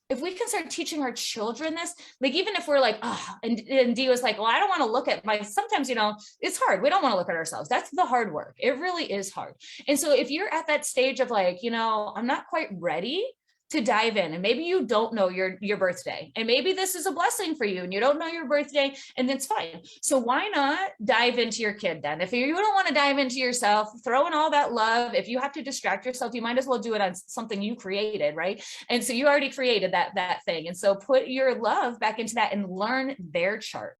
if we can start teaching our children this, like, even if we're like, oh, and Dee was like, well, I don't want to look at sometimes, it's hard. We don't want to look at ourselves. That's the hard work. It really is hard. And so if you're at that stage of like, I'm not quite ready to dive in, and maybe you don't know your birthday, and maybe this is a blessing for you and you don't know your birthday, and that's fine. So why not dive into your kid then? If you don't want to dive into yourself, throw in all that love. If you have to distract yourself, you might as well do it on something you created, right? And so you already created that thing, and so put your love back into that and learn their chart.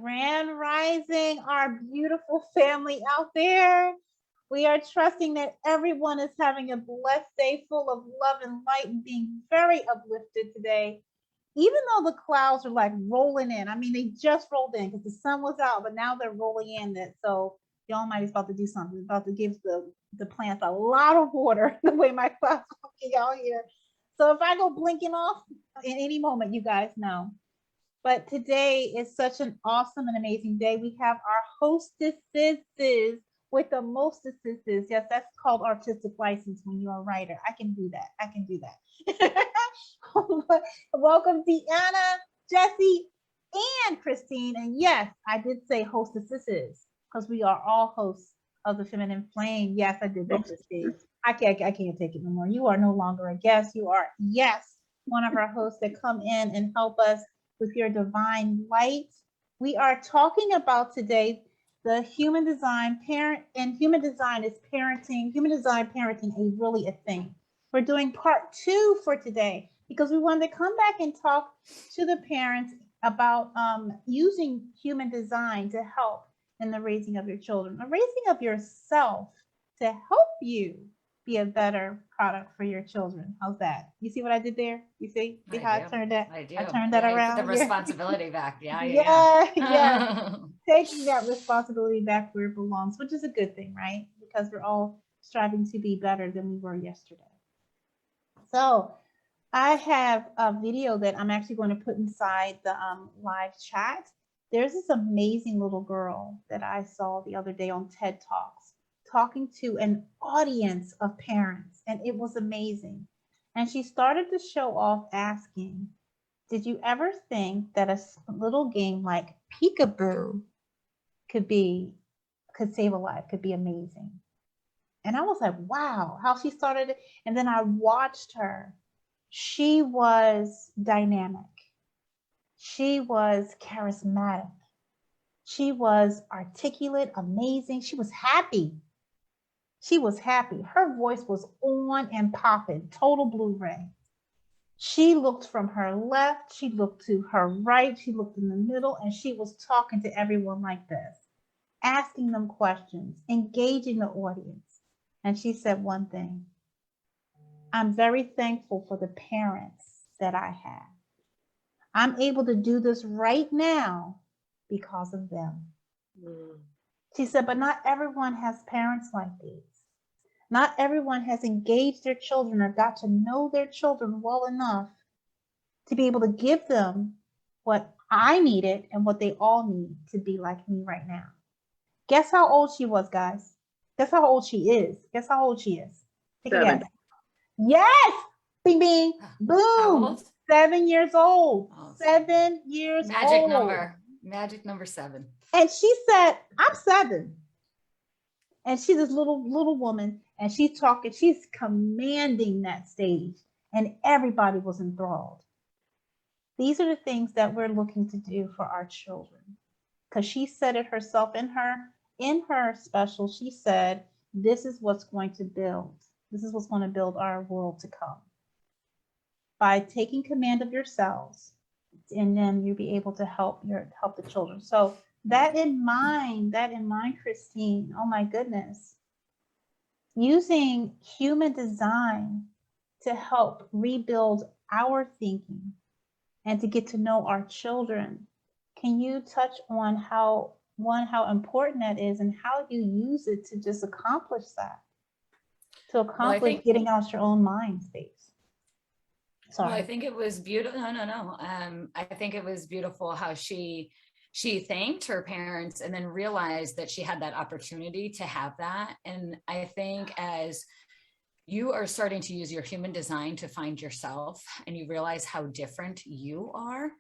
Grand Rising, our beautiful family out there. We are trusting that everyone is having a blessed day full of love and light and being very uplifted today. Even though the clouds are like rolling in. I mean, they just rolled in because the sun was out, but now they're rolling in. So the Almighty's about to do something, about to give the plants a lot of water the way my clouds are looking out here. So if I go blinking off in any moment, you guys know. But today is such an awesome and amazing day. We have our hostesses with the mostesses. Yes, that's called artistic license when you're a writer. I can do that. Welcome, Deanna, Jessie, and Christine. And yes, I did say hostesses because we are all hosts of the Feminine Flame. Yes, I did that, Christine. I can't take it no more. You are no longer a guest. You are, yes, one of our hosts that come in and help us with your divine light. We are talking about today the human design parent, and human design is parenting. Human design parenting is really a thing. We're doing part 2 for today because we wanted to come back and talk to the parents about using human design to help in the raising of your children, the raising of yourself to help you be a better product for your children. How's that? You see what I did there? You see how I turned that? I turned that around. The responsibility back. Yeah. Taking that responsibility back where it belongs, which is a good thing, right? Because we're all striving to be better than we were yesterday. So I have a video that I'm actually going to put inside the live chat. There's this amazing little girl that I saw the other day on TED Talks, talking to an audience of parents, and it was amazing. And she started to show off asking, did you ever think that a little game like peekaboo could save a life, could be amazing? And I was like, wow, how she started it. And then I watched her. She was dynamic. She was charismatic. She was articulate, amazing. She was happy. Her voice was on and popping, total Blu-ray. She looked from her left, she looked to her right, she looked in the middle, and she was talking to everyone like this, asking them questions, engaging the audience. And she said one thing, I'm very thankful for the parents that I have. I'm able to do this right now because of them. She said, but not everyone has parents like these. Not everyone has engaged their children or got to know their children well enough to be able to give them what I needed and what they all need to be like me right now. Guess how old she was, guys? Guess how old she is? Guess how old she is? Take a guess. Yes! Bing, bing, boom. 7 years old. 7 years old. Magic number 7. And she said, I'm 7. And she's this little woman, and she's talking, she's commanding that stage, and everybody was enthralled. These are the things that we're looking to do for our children. Because she said it herself in her special, she said, this is what's going to build. This is what's going to build our world to come. By taking command of yourselves, and then you'll be able to help the children. So that in mind, Christine, oh my goodness, using human design to help rebuild our thinking and to get to know our children. Can you touch on how important that is and how you use it to just accomplish that? To accomplish getting out your own mind space. Sorry. Well, I think it was beautiful. No. I think it was beautiful how she thanked her parents and then realized that she had that opportunity to have that. And I think as you are starting to use your human design to find yourself and you realize how different you are,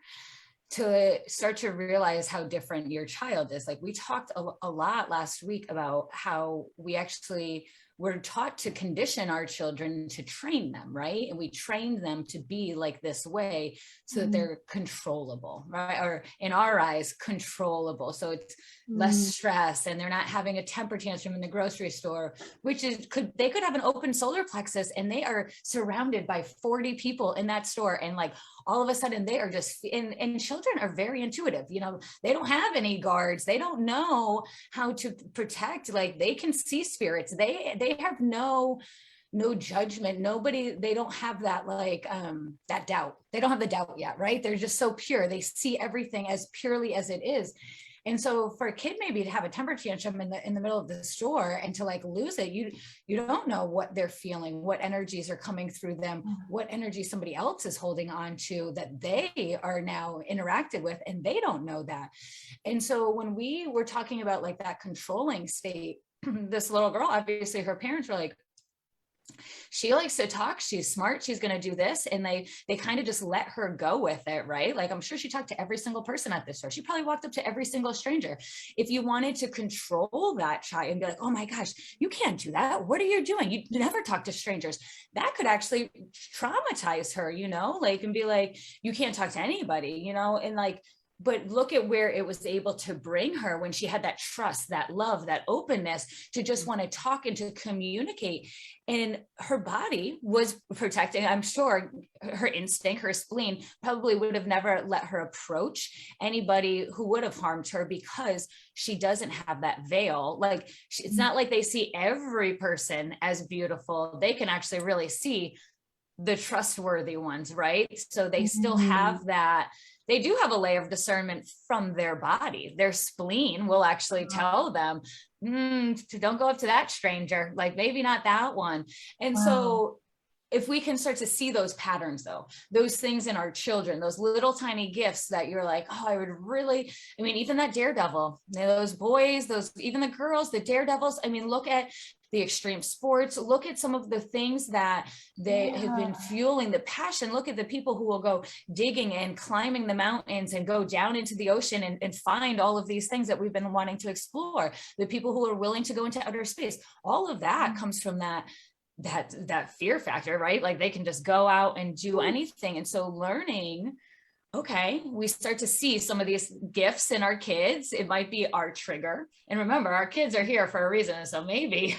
to start to realize how different your child is. Like we talked a lot last week about how we actually we're taught to condition our children to train them, right? And we train them to be like this way so that they're controllable, right? Or in our eyes, controllable. So it's less stress and they're not having a temper tantrum in the grocery store, which is, they could have an open solar plexus and they are surrounded by 40 people in that store. And like, all of a sudden they are just, and children are very intuitive, you know, they don't have any guards. They don't know how to protect, like they can see spirits. They have no judgment. Nobody, they don't have that, like, that doubt. They don't have the doubt yet, right? They're just so pure. They see everything as purely as it is. And so for a kid maybe to have a temper tantrum in the middle of the store and to like lose it, you don't know what they're feeling, what energies are coming through them, what energy somebody else is holding on to that they are now interacted with, and they don't know that. And so when we were talking about like that controlling state, this little girl, obviously her parents were like, she likes to talk, she's smart, she's going to do this. And they kind of just let her go with it, right? Like, I'm sure she talked to every single person at the store. She probably walked up to every single stranger. If you wanted to control that child and be like, oh my gosh, you can't do that. What are you doing? You never talk to strangers. That could actually traumatize her, you know, like, and be like, you can't talk to anybody, you know, and like, but look at where it was able to bring her when she had that trust, that love, that openness to just want to talk and to communicate. And her body was protecting. I'm sure her instinct, her spleen probably would have never let her approach anybody who would have harmed her because she doesn't have that veil. Like, it's not like they see every person as beautiful. They can actually really see the trustworthy ones, right? So they still have that. They do have a layer of discernment from their body. Their spleen will actually tell them, don't go up to that stranger, like maybe not that one. And so if we can start to see those patterns though, those things in our children, those little tiny gifts that you're like, oh, I would really, I mean, even that daredevil, those boys, those, even the girls, the daredevils, I mean, look at the extreme sports, look at some of the things that they have been fueling the passion. Look at the people who will go digging and climbing the mountains and go down into the ocean and find all of these things that we've been wanting to explore. The people who are willing to go into outer space, all of that comes from that fear factor, right? Like they can just go out and do anything. And so learning, okay, we start to see some of these gifts in our kids. It might be our trigger. And remember, our kids are here for a reason. So maybe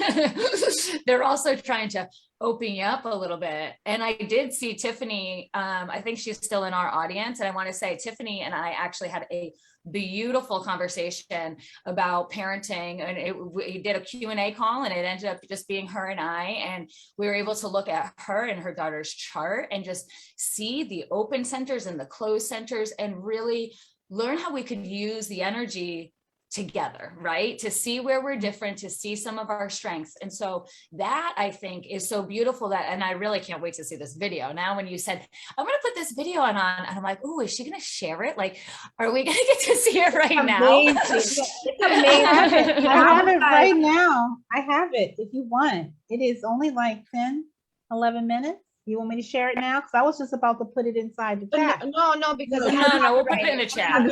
they're also trying to open you up a little bit. And I did see Tiffany, I think she's still in our audience. And I want to say Tiffany and I actually had a beautiful conversation about parenting, and we did a Q&A call, and it ended up just being her and I, and we were able to look at her and her daughter's chart and just see the open centers and the closed centers and really learn how we could use the energy together, right? To see where we're different, to see some of our strengths. And so that I think is so beautiful that, and I really can't wait to see this video. Now, when you said, I'm going to put this video on, and I'm like, oh, is she going to share it? Like, are we going to get to see it right now? It's amazing. I have it right now. I have it if you want. It is only like 10, 11 minutes. You want me to share it now? Because I was just about to put it inside the chat. No, because no, we'll put it in the chat.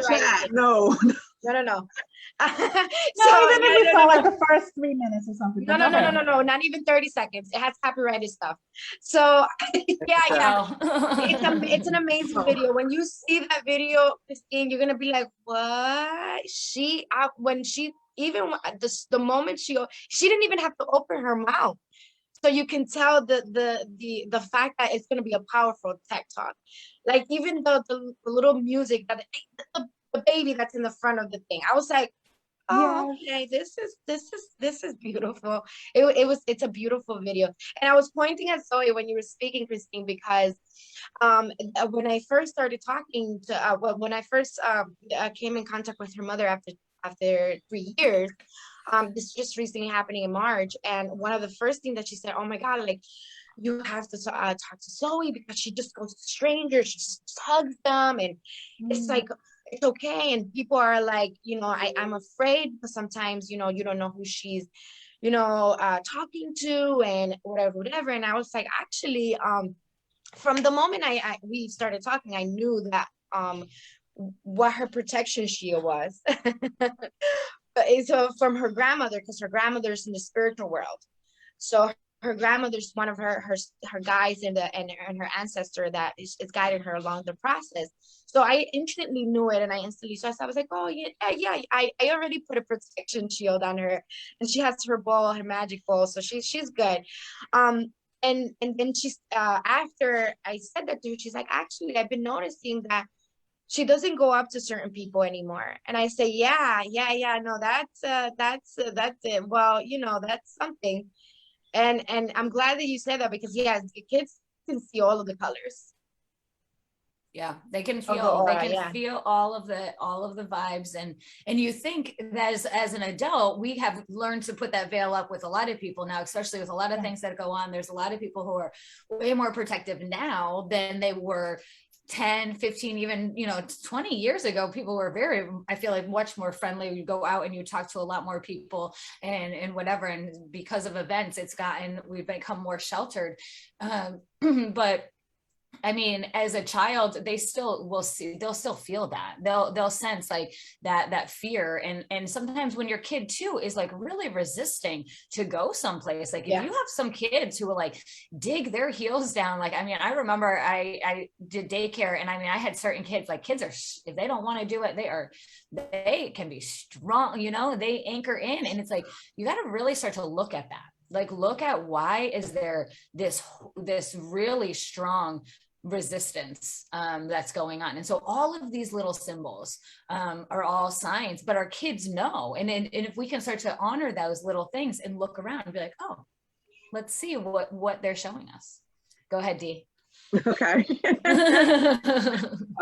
No. So even if we saw like the first 3 minutes or something. No, not even 30 seconds. It has copyrighted stuff. So yeah. It's an amazing video. When you see that video, Christine, you're gonna be like, what? The moment she didn't even have to open her mouth. So you can tell the fact that it's going to be a powerful tech talk. Like even the little music that the baby that's in the front of the thing. I was like, oh, Yes. okay, this is beautiful. It's a beautiful video. And I was pointing at Zoe when you were speaking, Christine, because when I first started talking to when I first came in contact with her mother after 3 years, this just recently happening in March, and one of the first things that she said, oh my God, like, you have to talk to Zoe because she just goes to strangers, she just hugs them, and it's like, it's okay. And people are like, I'm afraid because sometimes, you don't know who she's, talking to and whatever. And I was like, actually, from the moment we started talking, I knew that what her protection shield was. So from her grandmother, because her grandmother's in the spiritual world. So her grandmother's one of her guides and her ancestor that is guided her along the process. So I instantly knew it, and I instantly so I was like, oh yeah. I already put a protection shield on her, and she has her ball, her magic ball, so she's good. And then she's after I said that to her, she's like, actually, I've been noticing that she doesn't go up to certain people anymore. And I say, yeah, no, that's it. Well, that's something. And I'm glad that you said that, because yes, the kids can see all of the colors. Yeah, they can Of the feel, aura, they can yeah. feel all of the vibes. And you think that as an adult, we have learned to put that veil up with a lot of people now, especially with a lot of things that go on. There's a lot of people who are way more protective now than they were 10, 15, even, 20 years ago. People were very, I feel like, much more friendly. You go out and you talk to a lot more people and whatever. And because of events, we've become more sheltered. But I mean, as a child, they'll still feel that. They'll sense like that fear. And sometimes when your kid too is like really resisting to go someplace, like if you have some kids who will like dig their heels down, like, I mean, I remember I did daycare, and I mean, I had certain kids, like, kids are, if they don't want to do it, they can be strong, they anchor in. And it's like, you got to really start to look at that. Like, look at, why is there this really strong resistance that's going on? And so all of these little symbols are all signs, but our kids know. And if we can start to honor those little things and look around and be like, oh, let's see what they're showing us. Go ahead, Dee. Okay.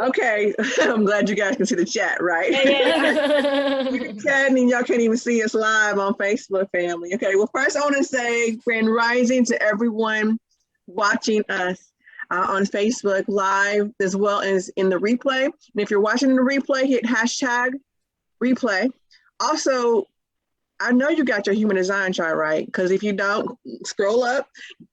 Okay. I'm glad you guys can see the chat, right? Yeah. We can chat and y'all can't even see us live on Facebook, family. Okay. Well, first I want to say grand rising to everyone watching us on Facebook live, as well as in the replay. And if you're watching the replay, hit #replay. Also, I know you got your human design chart right, because if you don't, scroll up,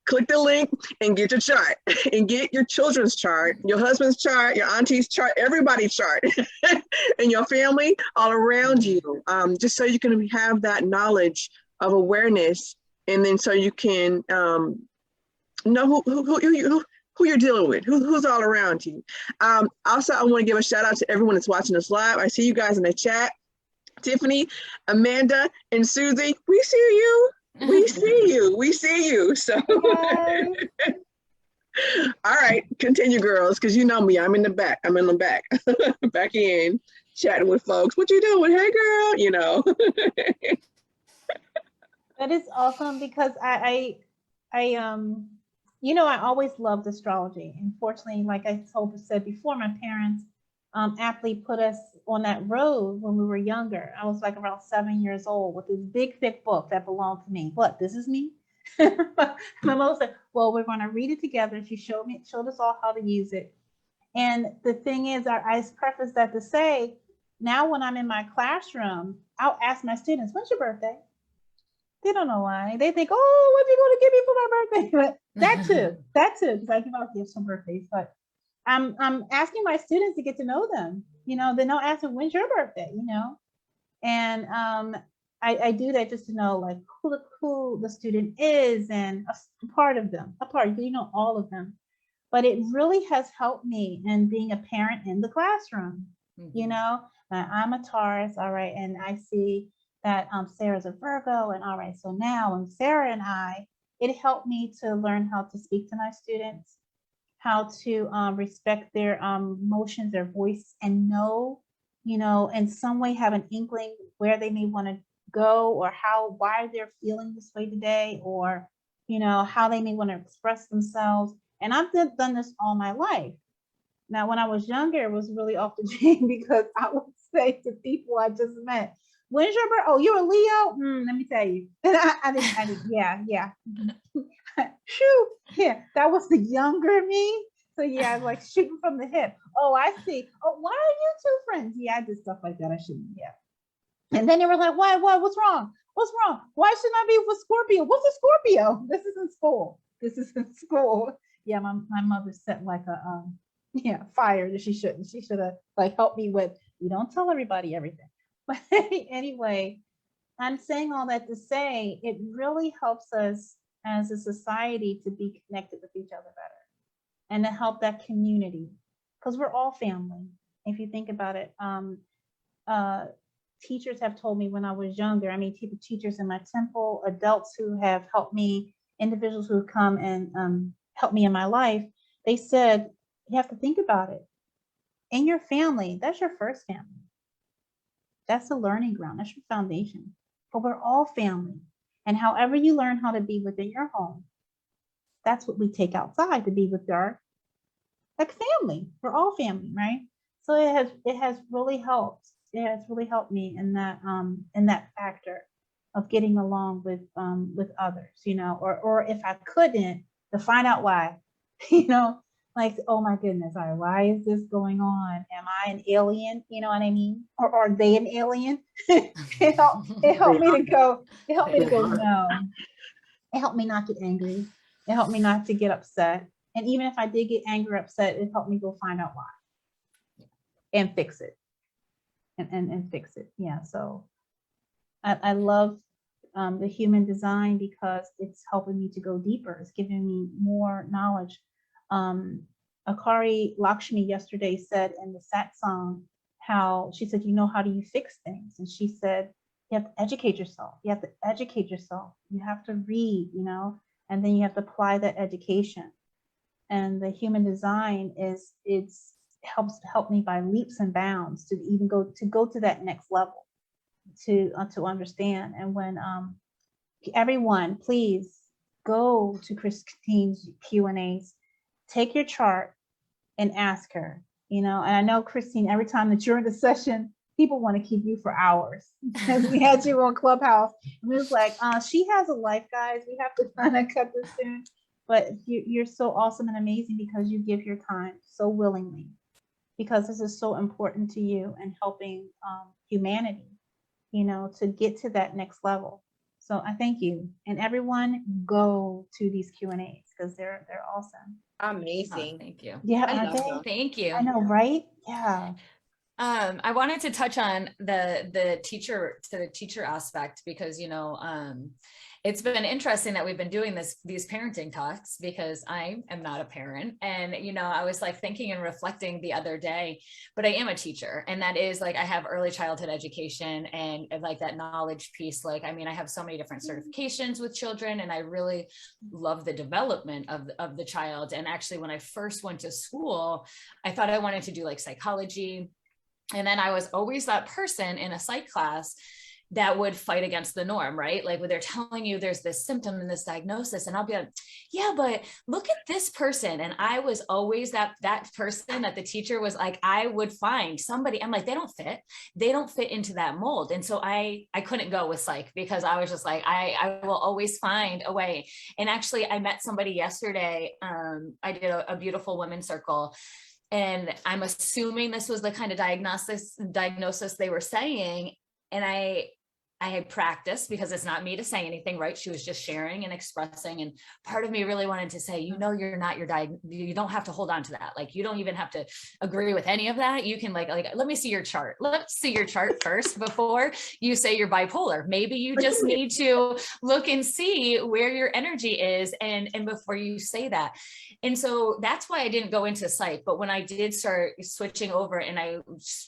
click the link, and get your chart, and get your children's chart, your husband's chart, your auntie's chart, everybody's chart, and your family all around you, just so you can have that knowledge of awareness, and then so you can know who you're dealing with, who's all around you. Also, I want to give a shout out to everyone that's watching us live. I see you guys in the chat. Tiffany, Amanda, and Susie, we see you. We see you. So, all right, continue, girls, because you know me. I'm in the back. Back in, chatting with folks. What you doing? Hey, girl, That is awesome, because I always loved astrology. Unfortunately, like I said before, my parents aptly put us on that road when we were younger. I was like around 7 years old with this big thick book that belonged to me. What, this is me? My mom said, well, we're going to read it together. She showed us all how to use it. And the thing is, I preface that to say, now when I'm in my classroom, I'll ask my students, when's your birthday? They don't know why. They think, oh, what are you going to give me for my birthday? But that too, because I give out gifts on birthdays. But I'm asking my students to get to know them. They don't ask them, when's your birthday? And I do that just to know like who the student is and a part of them, all of them. But it really has helped me in being a parent in the classroom. I'm a Taurus, all right, and I see that Sarah's a Virgo, and all right, so now and Sarah and it helped me to learn how to speak to my students, how to respect their emotions, their voice, and know, in some way have an inkling where they may want to go, or why they're feeling this way today, or, you know, how they may want to express themselves. And I've done this all my life. Now, when I was younger, it was really off the chain because I would say to people I just met, when's your birthday? Oh, you're a Leo? Let me tell you. And I didn't, yeah. Shoo, yeah, that was the younger me. So yeah, I was like shooting from the hip. Oh, I see. Oh, why are you two friends? Yeah, I did stuff like that. I shouldn't, yeah. And then they were like, why, what's wrong? What's wrong? Why shouldn't I be with Scorpio? What's a Scorpio? This is in school. Yeah, my mother set like a, fire that she shouldn't. She should have like helped me with, you don't tell everybody everything. But anyway, I'm saying all that to say, it really helps us as a society to be connected with each other better and to help that community, because we're all family. If you think about it, teachers have told me when I was younger, I mean, teachers in my temple, adults who have helped me, individuals who have come and helped me in my life, they said, you have to think about it. In your family, that's your first family. That's the learning ground. That's your foundation. But we're all family. And however you learn how to be within your home, that's what we take outside to be with our like family. We're all family, right? So it has really helped. It has really helped me in that factor of getting along with others, you know, or if I couldn't, to find out why, you know, like, oh my goodness, all right, why is this going on? Am I an alien? You know what I mean? Or are they an alien? it helped me to go, no. It helped me not get angry. It helped me not to get upset. And even if I did get angry or upset, it helped me go find out why and fix it. And fix it. Yeah. So I love the human design because it's helping me to go deeper. It's giving me more knowledge. Akari Lakshmi yesterday said in the satsang how she said, you know, how do you fix things? And she said, you have to educate yourself. You have to educate yourself. You have to read, you know, and then you have to apply that education. And the human design help me by leaps and bounds to even go to that next level to understand. And when everyone, please go to Christine's Q&As, take your chart and ask her, you know. And I know, Christine, every time that you're in the session, people want to keep you for hours. Because we had you on Clubhouse, and it was like, she has a life, guys. We have to kind of cut this soon. But you're so awesome and amazing because you give your time so willingly, because this is so important to you and helping humanity, you know, to get to that next level. So I thank you. And everyone, go to these Q&As because they're awesome. Amazing. Oh, thank you. Yeah, I love them. Thank you. I know, right? Yeah. I wanted to touch on the teacher aspect because, you know, it's been interesting that we've been doing these parenting talks because I am not a parent. And, you know, I was like thinking and reflecting the other day, but I am a teacher. And that is like, I have early childhood education and like that knowledge piece. Like, I mean, I have so many different certifications with children, and I really love the development of the child. And actually, when I first went to school, I thought I wanted to do like psychology. And then I was always that person in a psych class that would fight against the norm, right? Like when they're telling you there's this symptom and this diagnosis, and I'll be like, yeah, but look at this person. And I was always that person that the teacher was like, I would find somebody, I'm like, they don't fit into that mold. And so I couldn't go with psych because I was just like, I will always find a way. And actually I met somebody yesterday. I did a beautiful women's circle. And I'm assuming this was the kind of diagnosis they were saying. And I had practiced because it's not me to say anything, right? She was just sharing and expressing. And part of me really wanted to say, you know, you're not your you don't have to hold on to that. Like, you don't even have to agree with any of that. You can like, let me see your chart. Let's see your chart first before you say you're bipolar. Maybe you just need to look and see where your energy is. And before you say that. And so that's why I didn't go into psych. But when I did start switching over and I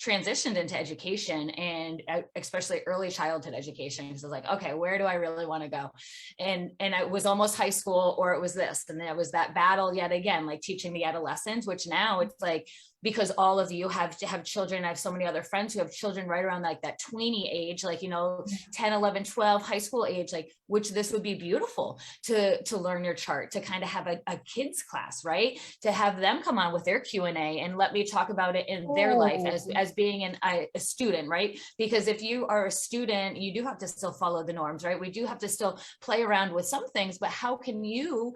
transitioned into education, and especially early childhood education, because I was like, okay, where do I really want to go? And it was almost high school, or it was this. And then it was that battle yet again, like teaching the adolescents, which now it's like because all of you have children. I have so many other friends who have children right around like that tweenie age, like, 10, 11, 12, high school age, like, which this would be beautiful to learn your chart, to kind of have a kids class, right? To have them come on with their Q&A and let me talk about it in their life as being a student, right? Because if you are a student, you do have to still follow the norms, right? We do have to still play around with some things, but how can you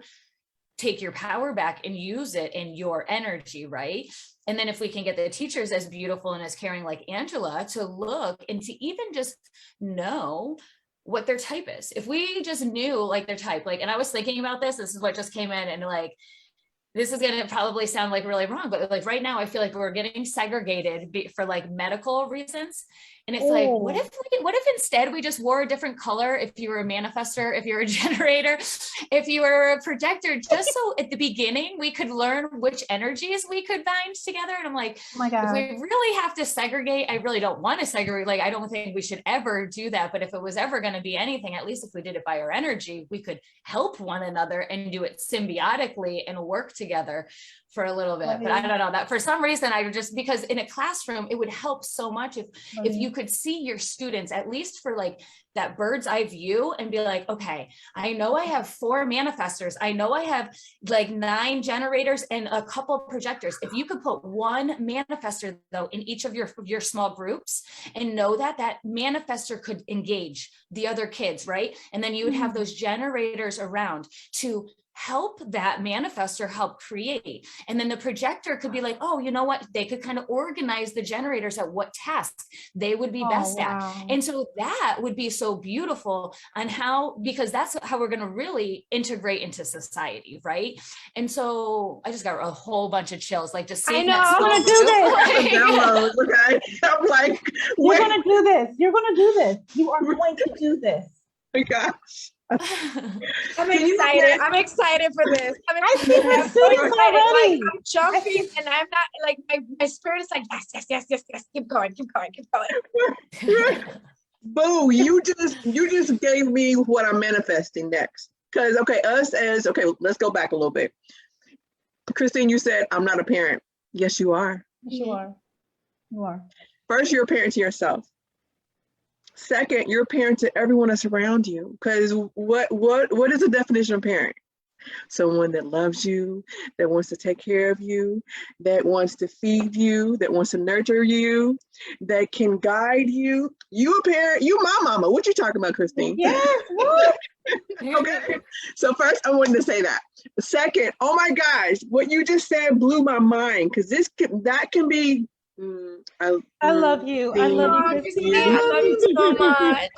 take your power back and use it in your energy, right? And then if we can get the teachers as beautiful and as caring like Angela to look and to even just know what their type is. If we just knew like their type, like, and I was thinking about this is what just came in, and like, this is going to probably sound like really wrong, but like right now I feel like we're getting segregated for like medical reasons. And it's like, what if instead we just wore a different color? If you were a manifestor, if you're a generator, if you were a projector, just so at the beginning we could learn which energies we could bind together. And I'm like, Oh my God. if we really have to segregate, I really don't want to segregate. Like, I don't think we should ever do that. But if it was ever going to be anything, at least if we did it by our energy, we could help one another and do it symbiotically and work together for a little bit. But I don't know, that for some reason, because in a classroom, it would help so much if you could see your students, at least for like that bird's eye view, and be like, okay, I know I have 4 manifestors. I know I have like 9 generators and a couple of projectors. If you could put one manifestor though in each of your small groups, and know that that manifestor could engage the other kids, right? And then you would have those generators around to help that manifestor help create. And then the projector could be like, oh, you know what? They could kind of organize the generators at what tasks they would be best at. And so that would be so beautiful on how, because that's how we're going to really integrate into society, right? And so I just got a whole bunch of chills, like just seeing that. I'm going to do this. Okay. I'm like, you're going to do this. You're going to do this. You are going to do this. Oh my gosh. I'm excited. I'm excited for this. I see my students already. Like, I'm jumping, and I'm not like my spirit is like yes. Keep going. Boo! You just gave me what I'm manifesting next. Because let's go back a little bit. Christine, you said I'm not a parent. Yes, you are. Yes, you are. You are. First, you're a parent to yourself. Second, you're a parent to everyone that's around you. Because what is the definition of parent? Someone that loves you, that wants to take care of you, that wants to feed you, that wants to nurture you, that can guide you. You a parent, you my mama. What you talking about, Christine? Yes, what? Okay. So first, I wanted to say that. Second, oh my gosh, what you just said blew my mind, because that can be. I love you. I love you, Christine. I love you so much.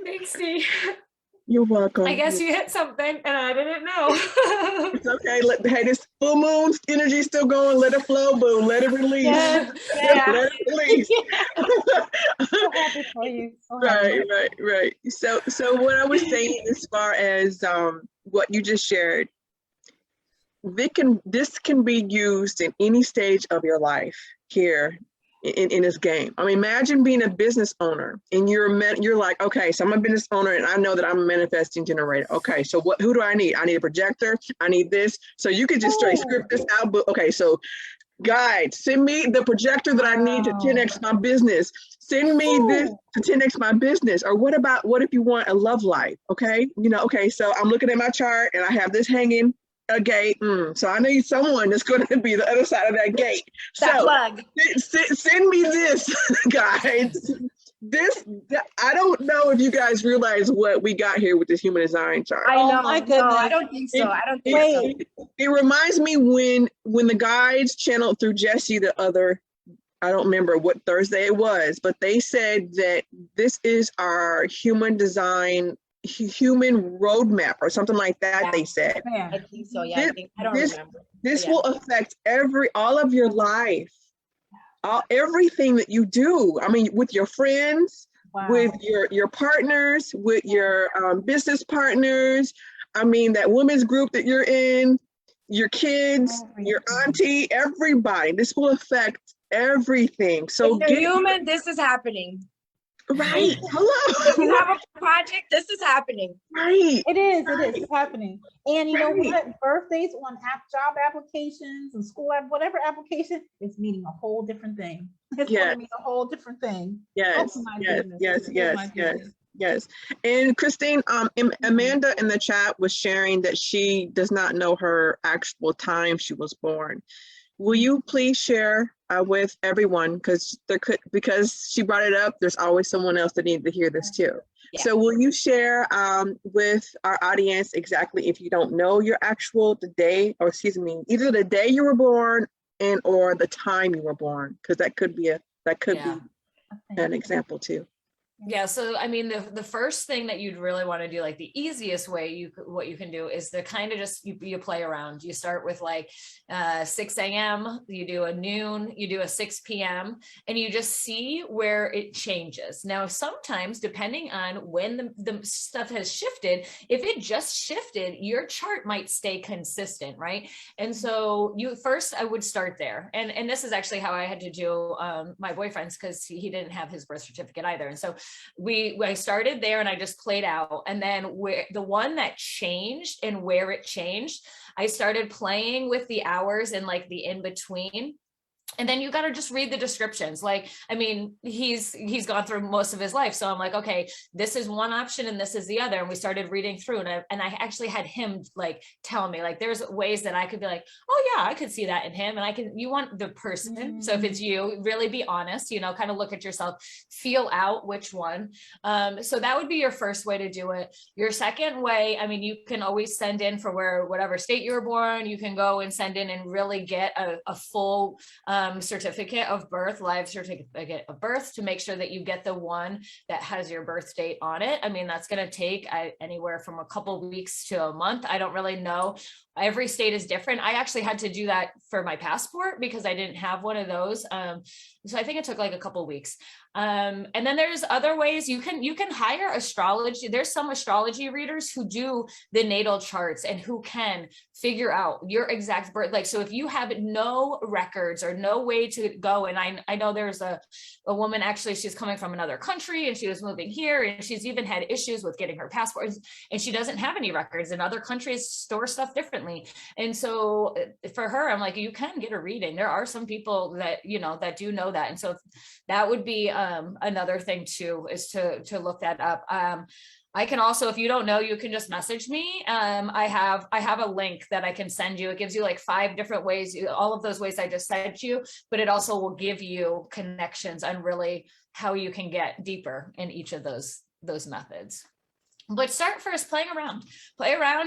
Thanks, Steve. You're welcome. I guess you hit something and I didn't know. It's okay. Hey, this full moon energy still going. Let it flow, boo. Let it release. Yes. Let it release. So happy for you. So Right. So what I was saying as far as what you just shared, this can be used in any stage of your life here in this game. I mean, imagine being a business owner and you're like, okay, so I'm a business owner and I know that I'm a manifesting generator. Okay, so who do I need? I need a projector. I need this. So you could just straight script this out. But okay, so guide, send me the projector that I need to 10x my business. Send me this to 10x my business. Or what if you want a love life? Okay, okay, so I'm looking at my chart and I have this hanging a gate. So I need someone that's going to be the other side of that gate. Plug. Send me this, guys. I don't know if you guys realize what we got here with this human design chart. I know. My goodness. No, I don't think so. It reminds me when the guides channeled through Jesse I don't remember what Thursday it was, but they said that this is our human roadmap or something like that. Yeah. They said. I think so. Yeah. I don't remember. This will affect all of your life, everything that you do. I mean, with your friends, with your partners, with your business partners. I mean, that women's group that you're in, your kids, your auntie, everybody. This will affect everything. So if you're human, this is happening. Right. You Hello. have a project, this is happening. Right. It is. It's happening. And you know Right. what? Birthdays on job applications and school, whatever application, it's meaning a whole different thing. It's going Yes. to mean a whole different thing. Yes. Oh my Yes. goodness. Yes. Oh Yes. my Yes. goodness. Yes. And Christine, Amanda in the chat was sharing that she does not know her actual time she was born. Will you please share with everyone, because she brought it up, there's always someone else that needs to hear this too. Yeah. So will you share with our audience exactly, if you don't know your actual either the day you were born and or the time you were born, because that could be an example too. Yeah, so I mean, the first thing that you'd really want to do, like the easiest way what you can do is to kind of just you play around. You start with like 6 a.m., you do a noon, you do a 6 p.m., and you just see where it changes. Now, sometimes depending on when the stuff has shifted, if it just shifted, your chart might stay consistent, right? And so I would start there. And this is actually how I had to do my boyfriend's, because he didn't have his birth certificate either. And so I started there and I just played out. And then the one that changed and where it changed, I started playing with the hours and like the in between. And then you got to just read the descriptions. Like, I mean, he's gone through most of his life. So I'm like, okay, this is one option and this is the other. And we started reading through and I actually had him like tell me, like, there's ways that I could be like, oh yeah, I could see that in him. And you want the person. Mm-hmm. So if it's you, really be honest, kind of look at yourself, feel out which one. So that would be your first way to do it. Your second way, I mean, you can always send in for whatever state you were born. You can go and send in and really get a full certificate of birth, live certificate of birth, to make sure that you get the one that has your birth date on it. I mean, that's going to take anywhere from a couple weeks to a month. I don't really know. Every state is different. I actually had to do that for my passport because I didn't have one of those. So I think it took like a couple weeks. And then there's other ways you can hire astrology. There's some astrology readers who do the natal charts and who can figure out your exact birth. Like, so if you have no records or no way to go, and I know there's a woman, actually, she's coming from another country and she was moving here and she's even had issues with getting her passport, and she doesn't have any records, and other countries store stuff differently. And so for her, I'm like, you can get a reading. There are some people that, that do know that. And so that would be another thing too, is to look that up. I can also, if you don't know, you can just message me. I have a link that I can send you. It gives you like 5 different ways, all of those ways I just said to you, but it also will give you connections on really how you can get deeper in each of those methods. But start first play around,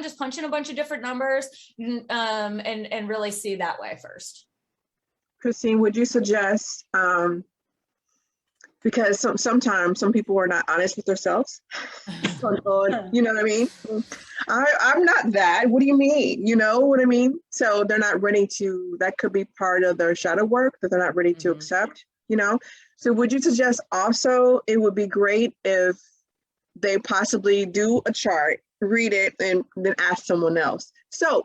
just punch in a bunch of different numbers, and really see that way first. Christine, would you suggest, because sometimes some people are not honest with themselves. You know what I mean? I'm not that. What do you mean? You know what I mean? So they're not ready to, that could be part of their shadow work that they're not ready to accept, So would you suggest also it would be great if they possibly do a chart, read it, and then ask someone else, so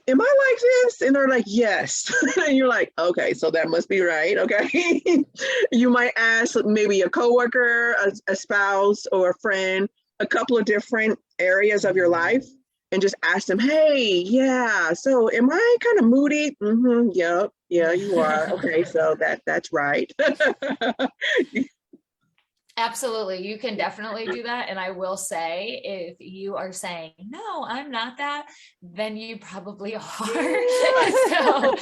am I like this? And they're like, yes. And you're like, okay, so that must be right. Okay. You might ask maybe a coworker, a spouse, or a friend, a couple of different areas of your life, and just ask them, hey, yeah, so am I kind of moody? Mm-hmm, yep, yeah, you are. Okay, so that's right. Absolutely. You can definitely do that. And I will say, if you are saying, no, I'm not that, then you probably are. So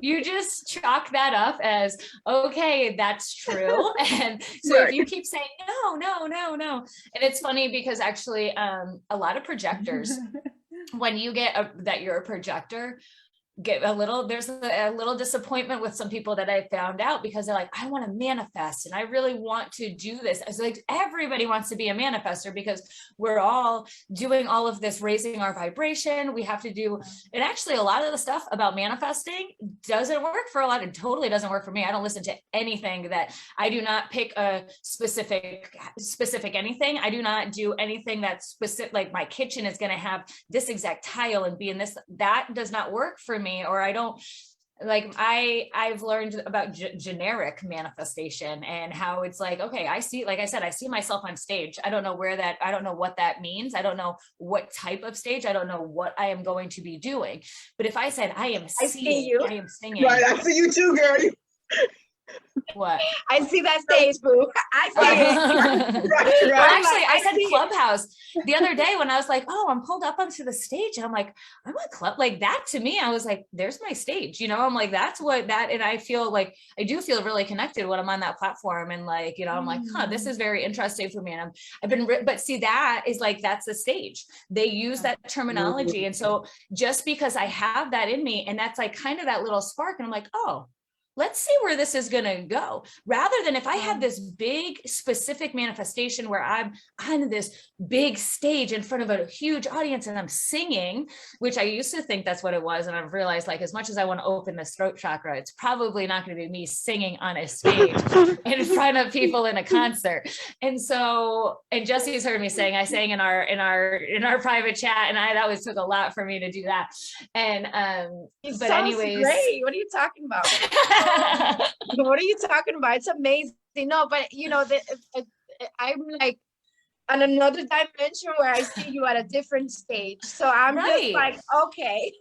you just chalk that up as, okay, that's true. And so if you keep saying, no. And it's funny because actually a lot of projectors, when you get that you're a projector, there's a little disappointment with some people that I found out, because they're like, I want to manifest and I really want to do this. I was like, everybody wants to be a manifester because we're all doing all of this, raising our vibration. We have to do, and actually a lot of the stuff about manifesting doesn't work for a lot. It totally doesn't work for me. I don't listen to anything that, I do not pick a specific anything. I do not do anything that's specific, like my kitchen is going to have this exact tile and be in this. That does not work for me. Or I don't like I've learned about generic manifestation and how it's like, okay, I see, like I said, I see myself on stage. I don't know what that means. I don't know what type of stage. I don't know what I am going to be doing. But if I said, I am singing. Right, I see you too, girl. What? I see that stage, boo. I see it. Right. Well, actually, I said see it. Clubhouse the other day when I was like, oh, I'm pulled up onto the stage. And I'm like, I'm a club, like that to me, I was like, there's my stage, you know, I'm like, that's what that, and I feel like, I do feel really connected when I'm on that platform. And like, you know, I'm like, this is very interesting for me. And but see, that is like, that's the stage. They use that terminology. And so just because I have that in me, and that's like kind of that little spark, and I'm like, oh, let's see where this is going to go, rather than if I had this big specific manifestation where I'm on this big stage in front of a huge audience and I'm singing, which I used to think that's what it was. And I've realized, like, as much as I want to open this throat chakra, it's probably not going to be me singing on a stage in front of people in a concert. And so, and Jesse's heard me saying, I sang in our private chat, and that always took a lot for me to do that. And, but anyways, great. What are you talking about? What are you talking about? It's amazing. No, but you know, I'm like on another dimension where I see you at a different stage. So I'm just like, okay.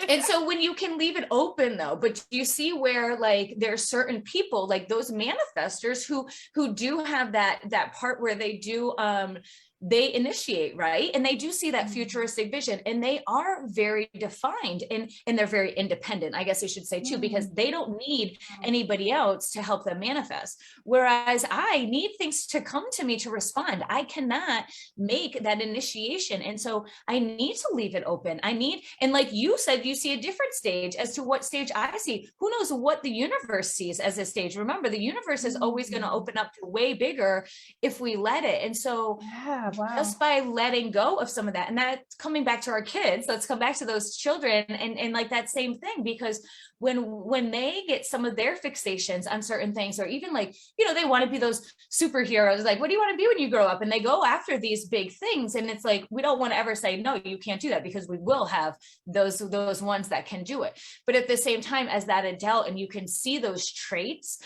And so when you can leave it open though, but you see where like there's certain people, like those manifestors who do have that part where they do they initiate, right? And they do see that futuristic vision, and they are very defined, and they're very independent, I guess I should say too, because they don't need anybody else to help them manifest. Whereas I need things to come to me to respond. I cannot make that initiation. And so I need to leave it open. And like you said, you see a different stage as to what stage I see. Who knows what the universe sees as a stage? Remember, the universe is always going to open up to way bigger if we let it. And so just by letting go of some of that, and that's coming back to our kids, let's come back to those children and like that same thing, because when they get some of their fixations on certain things, or even like, you know, they want to be those superheroes, like, what do you want to be when you grow up? And they go after these big things. And it's like, we don't want to ever say, no, you can't do that, because we will have those ones that can do it. But at the same time, as that adult, and you can see those traits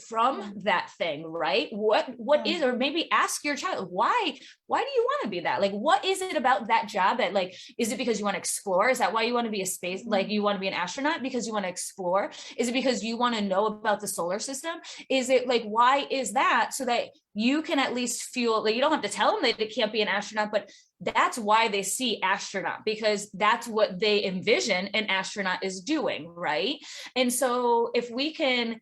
from that thing, right? What is, or maybe ask your child, why do you want to be that? Like, what is it about that job that, like, is it because you want to explore? Is that why you want to be a space, like you want to be an astronaut because you want to explore? Is it because you want to know about the solar system? Is it like, why is that? So that you can at least feel like you don't have to tell them that they can't be an astronaut, but that's why they see astronaut, because that's what they envision an astronaut is doing, right? And so if we can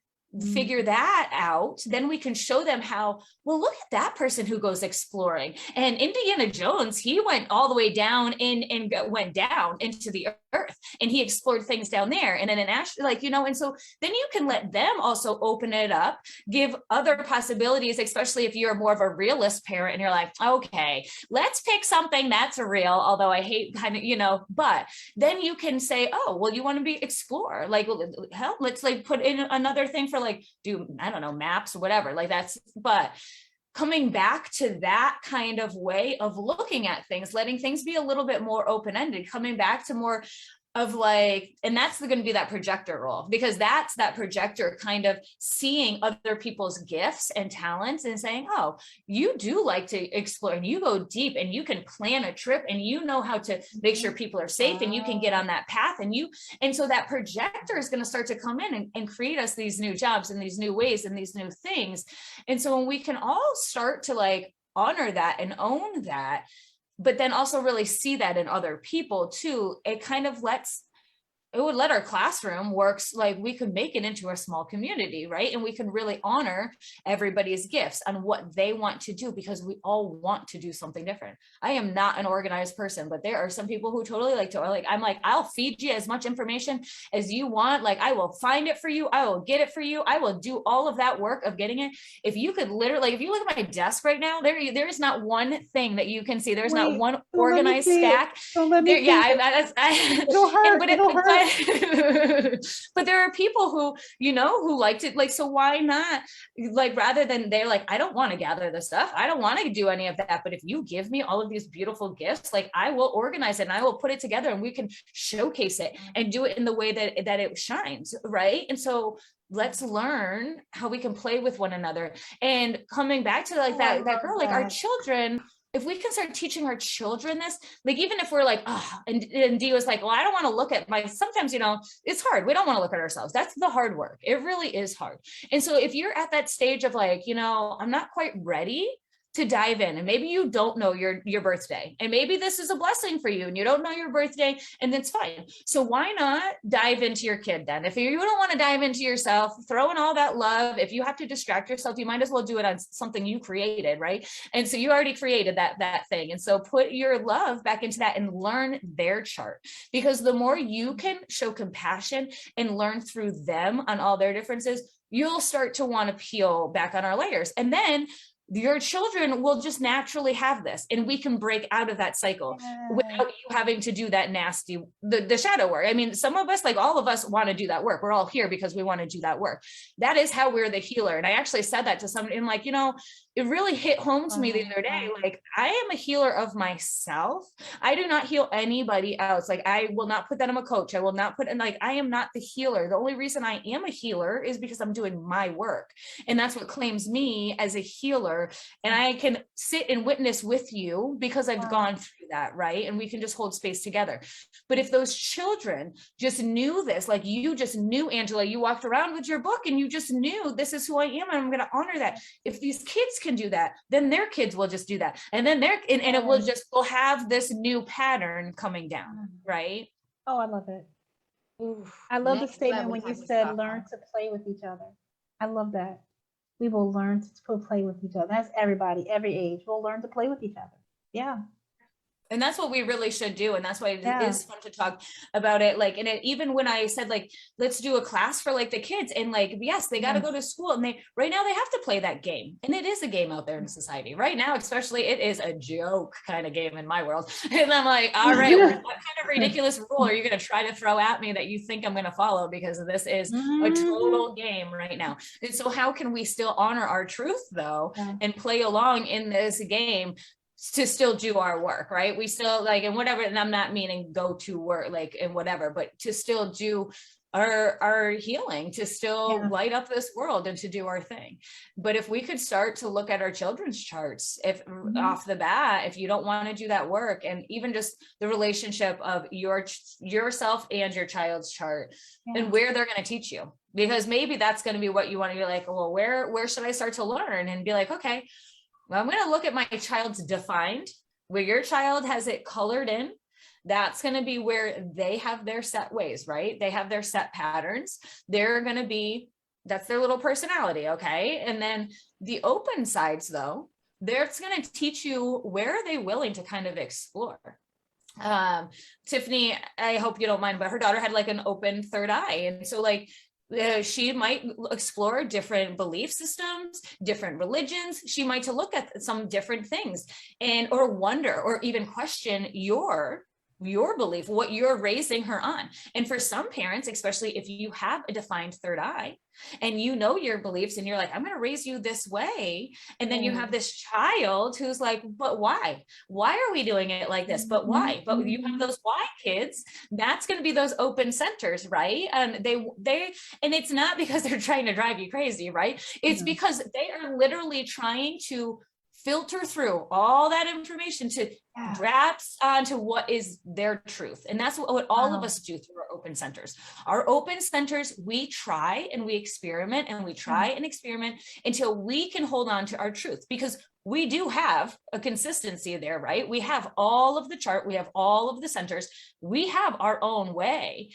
figure that out, then we can show them how, well, look at that person who goes exploring. And Indiana Jones, he went all the way down and went down into the earth, and he explored things down there. And then an like, you know, and so then you can let them also open it up, give other possibilities, especially if you're more of a realist parent and you're like, okay, let's pick something that's real, although I hate kind of, you know, but then you can say, oh, well, you want to be explore, like, hell, let's like put in another thing for like, do, I don't know, maps or whatever, like that's, but coming back to that kind of way of looking at things, letting things be a little bit more open-ended, coming back to more of like, and that's going to be that projector role, because that's that projector kind of seeing other people's gifts and talents and saying, oh, you do like to explore, and you go deep, and you can plan a trip, and you know how to make sure people are safe, and you can get on that path, and so that projector is going to start to come in and create us these new jobs and these new ways and these new things. And so when we can all start to like honor that and own that, but then also really see that in other people too, it kind of would let our classroom works, like we could make it into a small community, right? And we can really honor everybody's gifts on what they want to do, because we all want to do something different. I am not an organized person, but there are some people who totally like to, like, I'm like, I'll feed you as much information as you want. Like, I will find it for you. I will get it for you. I will do all of that work of getting it. If you could literally, if you look at my desk right now, there is not one thing that you can see. There's not one organized stack. It'll hurt. But but there are people who, who liked it. Like, so why not, like, rather than they're like, I don't want to gather the stuff. I don't want to do any of that. But if you give me all of these beautiful gifts, like, I will organize it and I will put it together and we can showcase it and do it in the way that it shines. Right. And so let's learn how we can play with one another. And coming back to like that girl, like our children, if we can start teaching our children this, like, even if we're like, oh, and Dee was like, well, I don't want to look at sometimes, it's hard. We don't want to look at ourselves. That's the hard work. It really is hard. And so if you're at that stage of like, I'm not quite ready to dive in, and maybe you don't know your birthday, and maybe this is a blessing for you and you don't know your birthday, and that's fine. So why not dive into your kid then? If you don't want to dive into yourself, throw in all that love. If you have to distract yourself, you might as well do it on something you created, right? And so you already created that thing, and so put your love back into that and learn their chart, because the more you can show compassion and learn through them on all their differences, you'll start to want to peel back on our layers, and then your children will just naturally have this, and we can break out of that cycle without you having to do that nasty, the shadow work. I mean, some of us, like all of us, want to do that work. We're all here because we want to do that work. That is how we're the healer. And I actually said that to somebody, and like, it really hit home to me the other day. Like, I am a healer of myself. I do not heal anybody else. Like, I will not put that on a coach. I will not put in, like, I am not the healer. The only reason I am a healer is because I'm doing my work. And that's what claims me as a healer. And I can sit and witness with you because I've gone through that, right? And we can just hold space together. But if those children just knew this, like you just knew, Angela, you walked around with your book and you just knew this is who I am, and I'm going to honor that. If these kids can do that, then their kids will just do that. And then and it will just, we'll have this new pattern coming down, right? Oh, I love it. I love the statement when you said learn to play with each other. I love that. We will learn to play with each other. That's everybody, every age. We'll learn to play with each other. Yeah. And that's what we really should do. And that's why it is fun to talk about it. Like, and even when I said, like, let's do a class for like the kids, and like, yes, they got to go to school, and right now they have to play that game. And it is a game out there in society right now, especially it is a joke kind of game in my world. And I'm like, all right, what kind of ridiculous rule are you going to try to throw at me that you think I'm going to follow? Because this is a total game right now. And so how can we still honor our truth though, and play along in this game to still do our work, right? We still like, and whatever, and I'm not meaning go to work, like, and whatever, but to still do our healing, to still light up this world and to do our thing. But if we could start to look at our children's charts, if off the bat, if you don't want to do that work, and even just the relationship of yourself and your child's chart, and where they're going to teach you, because maybe that's going to be what you want to be like, well, where should I start to learn? And be like, okay, well, I'm going to look at my child's defined, where your child has it colored in. That's going to be where they have their set ways, right? They have their set patterns. They're going to be, that's their little personality. Okay. And then the open sides though, it's going to teach you where are they willing to kind of explore. Tiffany, I hope you don't mind, but her daughter had like an open third eye. And so like, she might explore different belief systems, different religions. She might to look at some different things or wonder or even question your belief, what you're raising her on. And for some parents, especially if you have a defined third eye and you know your beliefs and you're like, I'm going to raise you this way. And then you have this child who's like, but why? Why are we doing it like this? But why? But you have those why kids, that's going to be those open centers, right? And and it's not because they're trying to drive you crazy, right? It's because they are literally trying to filter through all that information to grasp onto what is their truth. And that's what all of us do through our open centers. Our open centers, we try and we experiment and we try and experiment until we can hold on to our truth, because we do have a consistency there, right? We have all of the chart, we have all of the centers, we have our own way.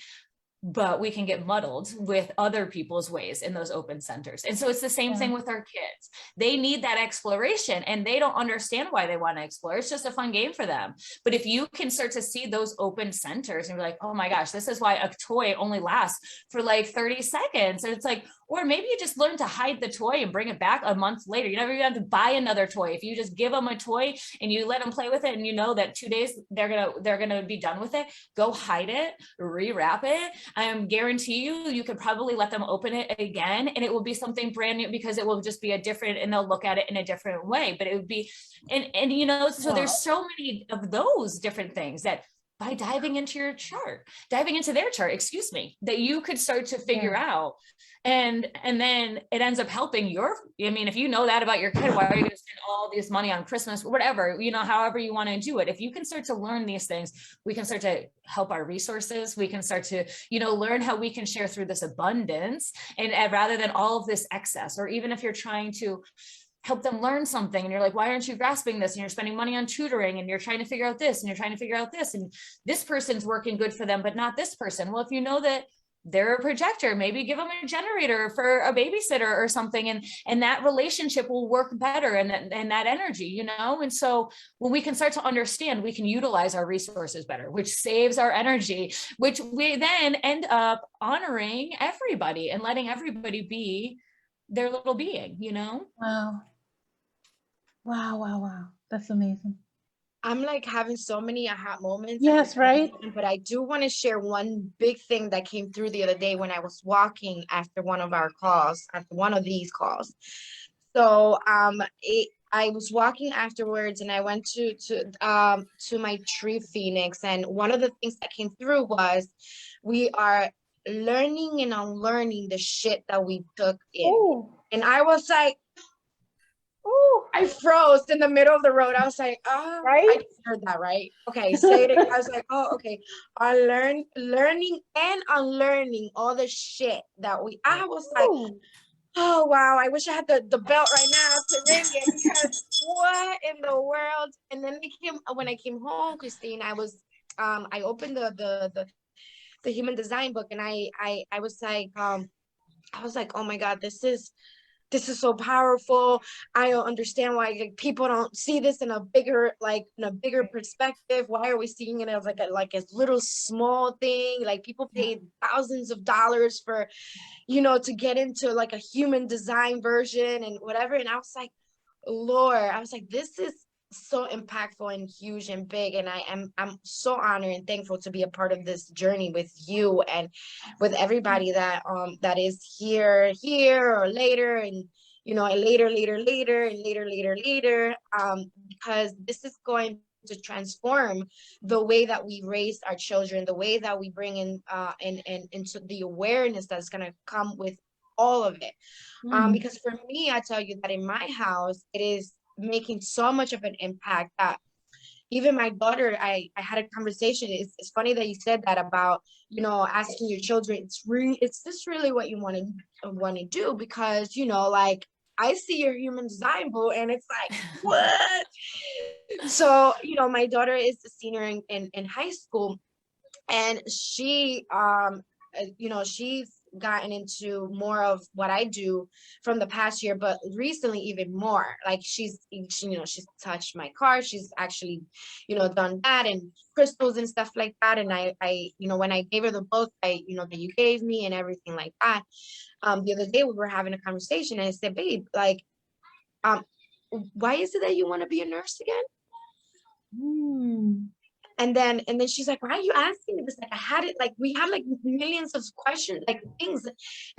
but we can get muddled with other people's ways in those open centers. And so it's the same thing with our kids. They need that exploration and they don't understand why they want to explore. It's just a fun game for them. But if you can start to see those open centers and be like, oh my gosh, this is why a toy only lasts for like 30 seconds. And it's like, or maybe you just learn to hide the toy and bring it back a month later. You never even have to buy another toy. If you just give them a toy and you let them play with it and you know that 2 days they're gonna be done with it, go hide it, rewrap it. I guarantee you could probably let them open it again and it will be something brand new because it will just be a different, and they'll look at it in a different way. But it would be, and you know, so there's so many of those different things that by diving into your chart, diving into their chart, excuse me, that you could start to figure out. And then it ends up helping your, I mean, if you know that about your kid, why are you going to spend all this money on Christmas or whatever, you know, however you want to do it. If you can start to learn these things, we can start to help our resources. We can start to, you know, learn how we can share through this abundance and rather than all of this excess. Or even if you're trying to help them learn something and you're like, why aren't you grasping this? And you're spending money on tutoring and you're trying to figure out this and you're trying to figure out this, and this person's working good for them, but not this person. Well, if you know that they're a projector, maybe give them a generator for a babysitter or something, and that relationship will work better, and that energy, you know. And so when we can start to understand, we can utilize our resources better, which saves our energy, which we then end up honoring everybody and letting everybody be their little being, you know. Wow. That's amazing. I'm like having so many aha moments. Yes, right? But I do want to share one big thing that came through the other day when I was walking after one of our calls, after one of these calls. So I was walking afterwards and I went to my tree phoenix, and one of the things that came through was we are learning and unlearning the shit that we took in. Ooh. And I was like, Ooh. I froze in the middle of the road. I was like, oh, Right? I just heard that, right? Okay, say it again. I was like, oh, okay. Learning and unlearning all the shit that I was like, oh, wow, I wish I had the belt right now to ring it, because what in the world? And then when I came home, Christine, I was, I opened the human design book, and I was like, oh my God, this is so powerful. I don't understand why like people don't see this in a bigger perspective. Why are we seeing it as like a little small thing? Like people paid thousands of dollars for, you know, to get into like a human design version and whatever. And I was like, Lord, I was like, this is so impactful and huge and big, and I'm so honored and thankful to be a part of this journey with you and with everybody that is here or later, and you know, later and later, because this is going to transform the way that we raise our children, the way that we bring in into the awareness that's going to come with all of it. Because for me, I tell you that in my house, it is making so much of an impact that even my daughter, I had a conversation. It's funny that you said that about, you know, asking your children, is this really what you want to do? Because, you know, like I see your human design, boo, and it's like, what? So, you know, my daughter is a senior in high school, and she, you know, she's gotten into more of what I do from the past year, but recently even more. Like she's touched my car. She's actually, you know, done that, and crystals and stuff like that. And I, you know, when I gave her the book, that you gave me and everything like that, the other day we were having a conversation, and I said, babe, like, why is it that you want to be a nurse again? And then she's like, why are you asking me this? Like, I had it, like, we had like millions of questions, like things,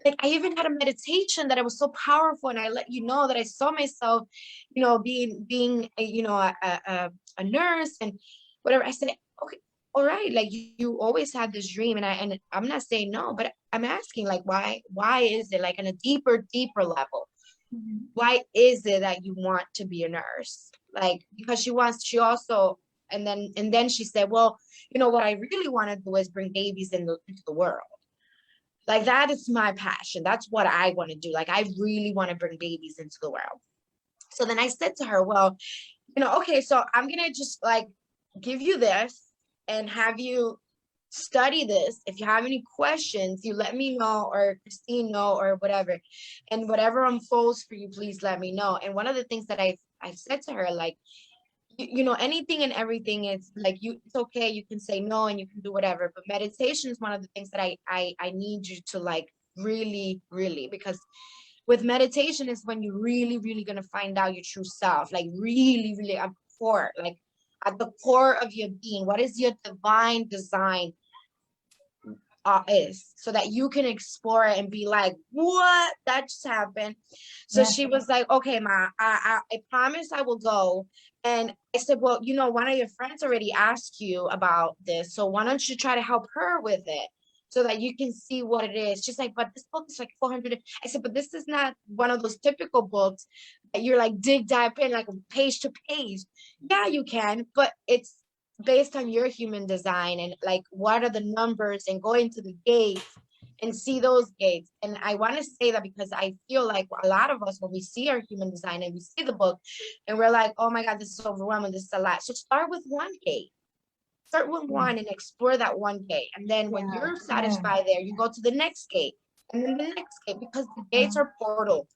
like I even had a meditation that it was so powerful. And I let you know that I saw myself, you know, being you know, a nurse and whatever. I said, okay, all right. Like you always had this dream, and I'm not saying no, but I'm asking, like, why is it, like, on a deeper level? Why is it that you want to be a nurse? Like, because she also, and then she said, well, you know, what I really want to do is bring babies into the world. Like, that is my passion. That's what I want to do. Like, I really want to bring babies into the world. So then I said to her, well, you know, okay, so I'm going to just like give you this and have you study this. If you have any questions, you let me know, or Christine know, or whatever. And whatever unfolds for you, please let me know. And one of the things that I've said to her, like, you know, anything and everything is like, it's okay, you can say no and you can do whatever, but meditation is one of the things that I need you to like really, because with meditation is when you're really gonna find out your true self, like really at core, like at the core of your being. What is your divine design is, so that you can explore it and be like, what, that just happened. So she was like, okay, Ma, I promise I will go. And I said, well, you know, one of your friends already asked you about this, so why don't you try to help her with it, so that you can see what it is. She's like, but this book is like 400. I said, but this is not one of those typical books that you're like dive in like page to page. Yeah, you can, but it's based on your human design, and like what are the numbers, and go into the gates and see those gates. And I want to say that because I feel like a lot of us, when we see our human design and we see the book and we're like, oh my God, this is overwhelming, this is a lot. So start with one gate. Start with one and explore that one gate. And then when you're satisfied there, you go to the next gate, and then the next gate, because the gates are portals,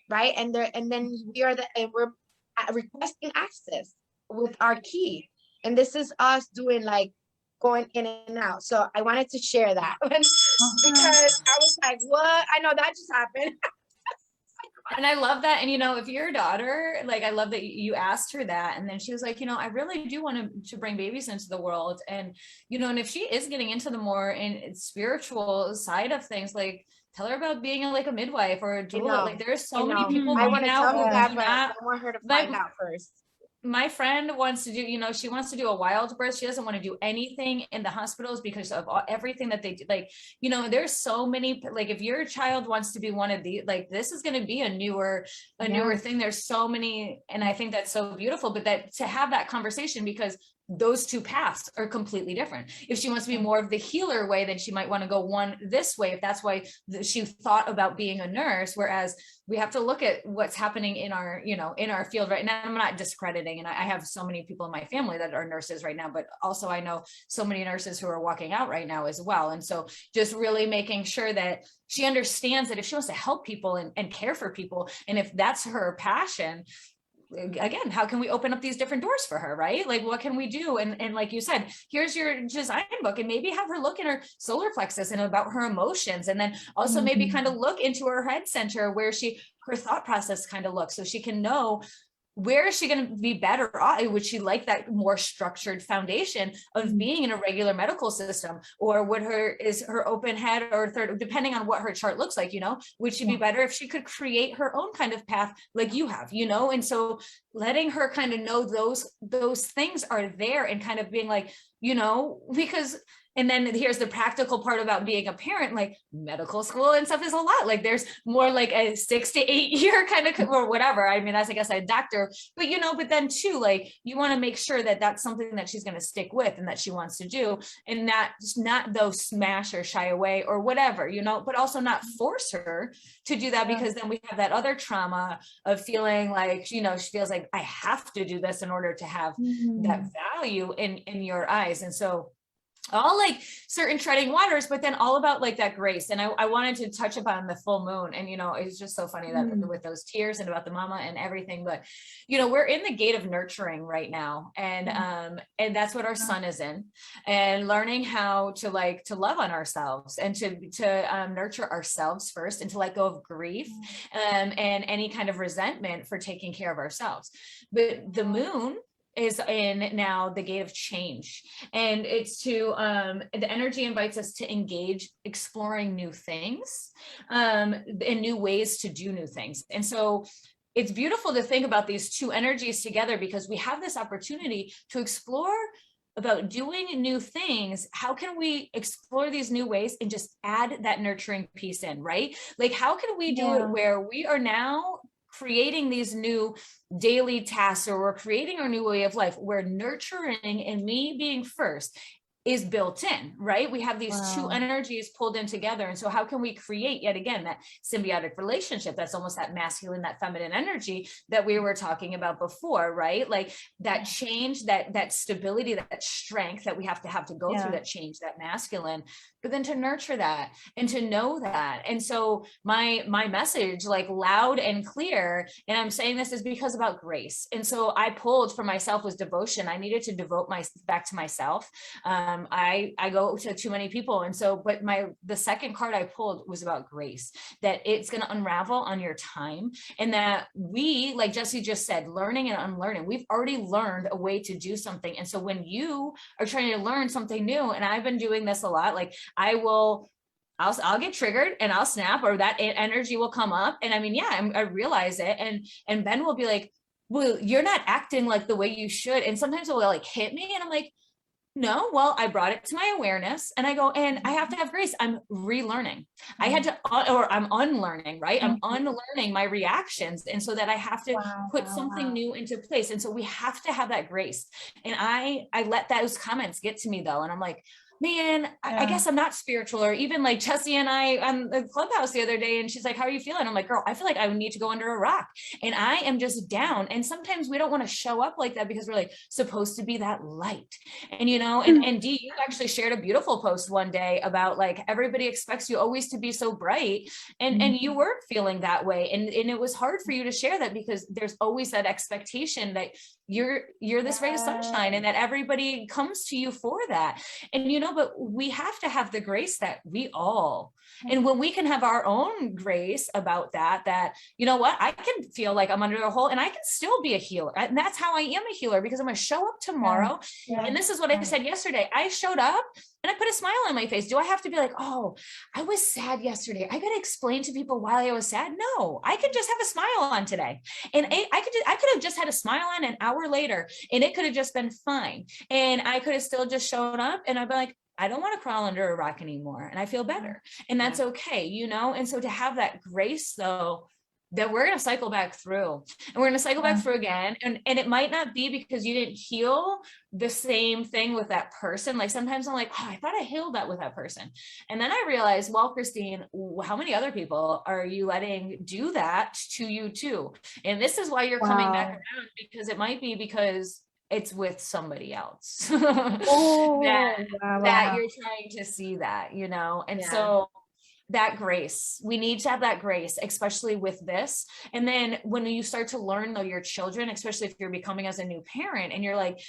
right? And then we're requesting access with our key. And this is us doing like going in and out. So I wanted to share that because I was like, what? I know that just happened. And I love that. And, you know, if your daughter, like, I love that you asked her that. And then she was like, you know, I really do want to bring babies into the world. And, you know, and if she is getting into the more spiritual side of things, like, tell her about being like a midwife or a doula. Like, there's so many people. I want to tell her that, but I want her to find out first. My friend wants to do, you know, she wants to do a wild birth. She doesn't want to do anything in the hospitals because of everything that they do. Like, you know, there's so many, like, if your child wants to be one of these, like, this is going to be a newer thing. There's so many. And I think that's so beautiful, but that to have that conversation, because those two paths are completely different. If she wants to be more of the healer way, then she might want to go one this way, if that's why she thought about being a nurse. Whereas we have to look at what's happening in our, you know, in our field right now. I'm not discrediting, and I have so many people in my family that are nurses right now, but also I know so many nurses who are walking out right now as well. And so just really making sure that she understands that if she wants to help people and care for people, and if that's her passion, again, how can we open up these different doors for her, right? Like, what can we do? And like you said, here's your design book, and maybe have her look in her solar plexus and about her emotions. And then also maybe kind of look into her head center where her thought process kind of looks, so she can know where is she going to be better off? Would she like that more structured foundation of being in a regular medical system, or is her open head or third, depending on what her chart looks like, you know, would she be better if she could create her own kind of path like you have, you know? And so letting her kind of know those things are there, and kind of being like, you know, because, and then here's the practical part about being a parent, like medical school and stuff is a lot. Like, there's more like a 6 to 8 year kind of, or whatever. I mean, that's, I guess, a doctor, but, you know, but then too, like, you want to make sure that that's something that she's going to stick with and that she wants to do, and not though smash or shy away or whatever, you know, but also not force her to do that, because then we have that other trauma of feeling like, you know, she feels like, I have to do this in order to have that value in your eyes. And so all like certain treading waters, but then all about like that grace. And I wanted to touch upon the full moon, and, you know, it's just so funny that with those tears and about the mama and everything, but, you know, we're in the gate of nurturing right now. And that's what our sun is in, and learning how to love on ourselves, and to nurture ourselves first, and to let go of grief and any kind of resentment for taking care of ourselves. But the moon is in now the gate of change, and it's to the energy invites us to engage exploring new things and new ways to do new things. And so it's beautiful to think about these two energies together, because we have this opportunity to explore about doing new things. How can we explore these new ways and just add that nurturing piece in, right? Like, how can we do it where we are now creating these new daily tasks, or we're creating our new way of life, where nurturing and me being first is built in, right? We have these two Wow. energies pulled in together. And so how can we create yet again that symbiotic relationship? That's almost that masculine, that feminine energy that we were talking about before, right? Like that change, that stability, that strength that we have to go through that change, that masculine, but then to nurture that and to know that. And so my message, like loud and clear, and I'm saying this is because about grace. And so I pulled for myself was devotion. I needed to devote back to myself. I go to too many people. And so, but the second card I pulled was about grace, that it's going to unravel on your time. And that we, like Jesse just said, learning and unlearning, we've already learned a way to do something. And so when you are trying to learn something new, and I've been doing this a lot, like I'll get triggered and I'll snap, or that energy will come up. And I mean, yeah, I realize it. And Ben will be like, well, you're not acting like the way you should. And sometimes it will like hit me. And I'm like, no, well, I brought it to my awareness, and I go, and I have to have grace. I'm relearning. I had to, or I'm unlearning, right? I'm unlearning my reactions. And so that I have to put something new into place. And so we have to have that grace. And I let those comments get to me though. And I'm like, man, I guess I'm not spiritual. Or even like Chessie and I on the Clubhouse the other day, and she's like, how are you feeling? I'm like, girl, I feel like I need to go under a rock, and I am just down. And sometimes we don't want to show up like that because we're like supposed to be that light. And, you know, and Dee, you actually shared a beautiful post one day about like, everybody expects you always to be so bright. And you weren't feeling that way. And it was hard for you to share that because there's always that expectation that you're this ray of sunshine, and that everybody comes to you for that. And, you know, but we have to have the grace that we all, and when we can have our own grace about that, you know what, I can feel like I'm under a hole and I can still be a healer. And that's how I am a healer, because I'm going to show up tomorrow. And this is what I said yesterday. I showed up and I put a smile on my face. Do I have to be like, oh, I was sad yesterday, I got to explain to people why I was sad? No, I could just have a smile on today. And I could have just had a smile on an hour later, and it could have just been fine. And I could have still just shown up, and I'd be like, I don't want to crawl under a rock anymore. And I feel better. And that's okay, you know? And so to have that grace though, that we're going to cycle back through, and we're going to cycle back through again. And it might not be because you didn't heal the same thing with that person. Like sometimes I'm like, oh, I thought I healed that with that person. And then I realized, well, Christine, how many other people are you letting do that to you too? And this is why you're coming back around, because it might be because it's with somebody else that you're trying to see that, you know? And so that grace, we need to have that grace, especially with this. And then when you start to learn though your children, especially if you're becoming as a new parent, and you're like,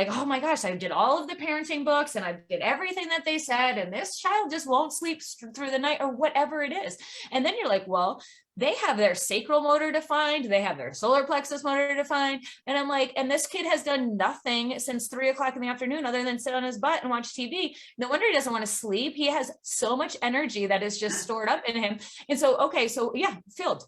oh my gosh, I did all of the parenting books and I did everything that they said, and this child just won't sleep through the night, or whatever it is. And then you're like, well, they have their sacral motor defined, they have their solar plexus motor defined. And I'm like, and this kid has done nothing since 3 o'clock in the afternoon other than sit on his butt and watch TV. No wonder he doesn't want to sleep. He has so much energy that is just stored up in him. And so, okay, so yeah, filled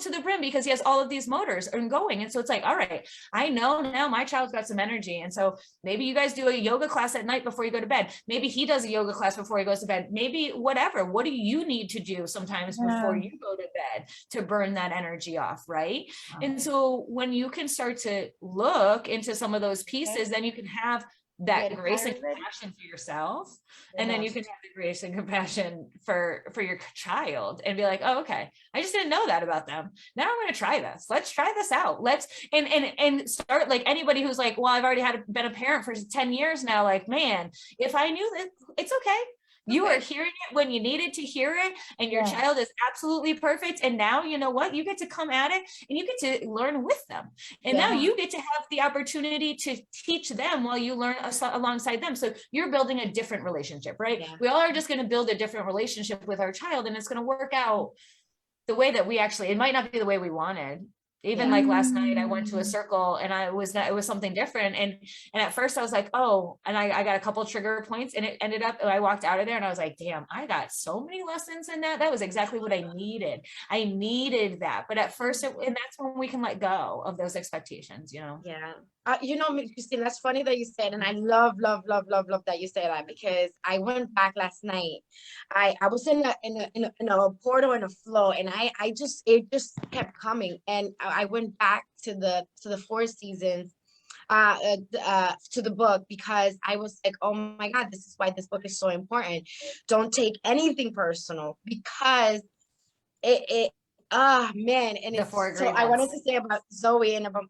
to the brim, because he has all of these motors and going. And so it's like, all right, I know now my child's got some energy. And so maybe you guys do a yoga class at night before you go to bed. Maybe he does a yoga class before he goes to bed. Maybe whatever. What do you need to do sometimes before you go to bed to burn that energy off, right? And so when you can start to look into some of those pieces, then you can have that grace and compassion for yourself. And then you can have the grace and compassion for your child, and be like, oh, okay, I just didn't know that about them. Now I'm going to try this. Let's try this out. Let's, and start, like anybody who's like, well, I've already been a parent for 10 years now. Like, man, if I knew that, it's okay. You are hearing it when you needed to hear it, and your child is absolutely perfect. And now, you know what, you get to come at it and you get to learn with them. And now you get to have the opportunity to teach them while you learn alongside them. So you're building a different relationship, right? We all are just going to build a different relationship with our child, and it's going to work out the way that we actually, it might not be the way we wanted. Even like last night, I went to a circle, and it was something different. And at first I was like, oh, and I got a couple trigger points, and it ended up, I walked out of there and I was like, damn, I got so many lessons in that. That was exactly what I needed. I needed that. But at first, and that's when we can let go of those expectations, you know? Yeah. You know, Christine, that's funny that you said, and I love that you said that, because I went back last night. I was in a portal, in a flow, and it just kept coming. And I went back to the 4 seasons to the book, because I was like, oh my God, this is why this book is so important. Don't take anything personal, because it man, and The it's Four so I wanted Agreements. to say about Zoe and about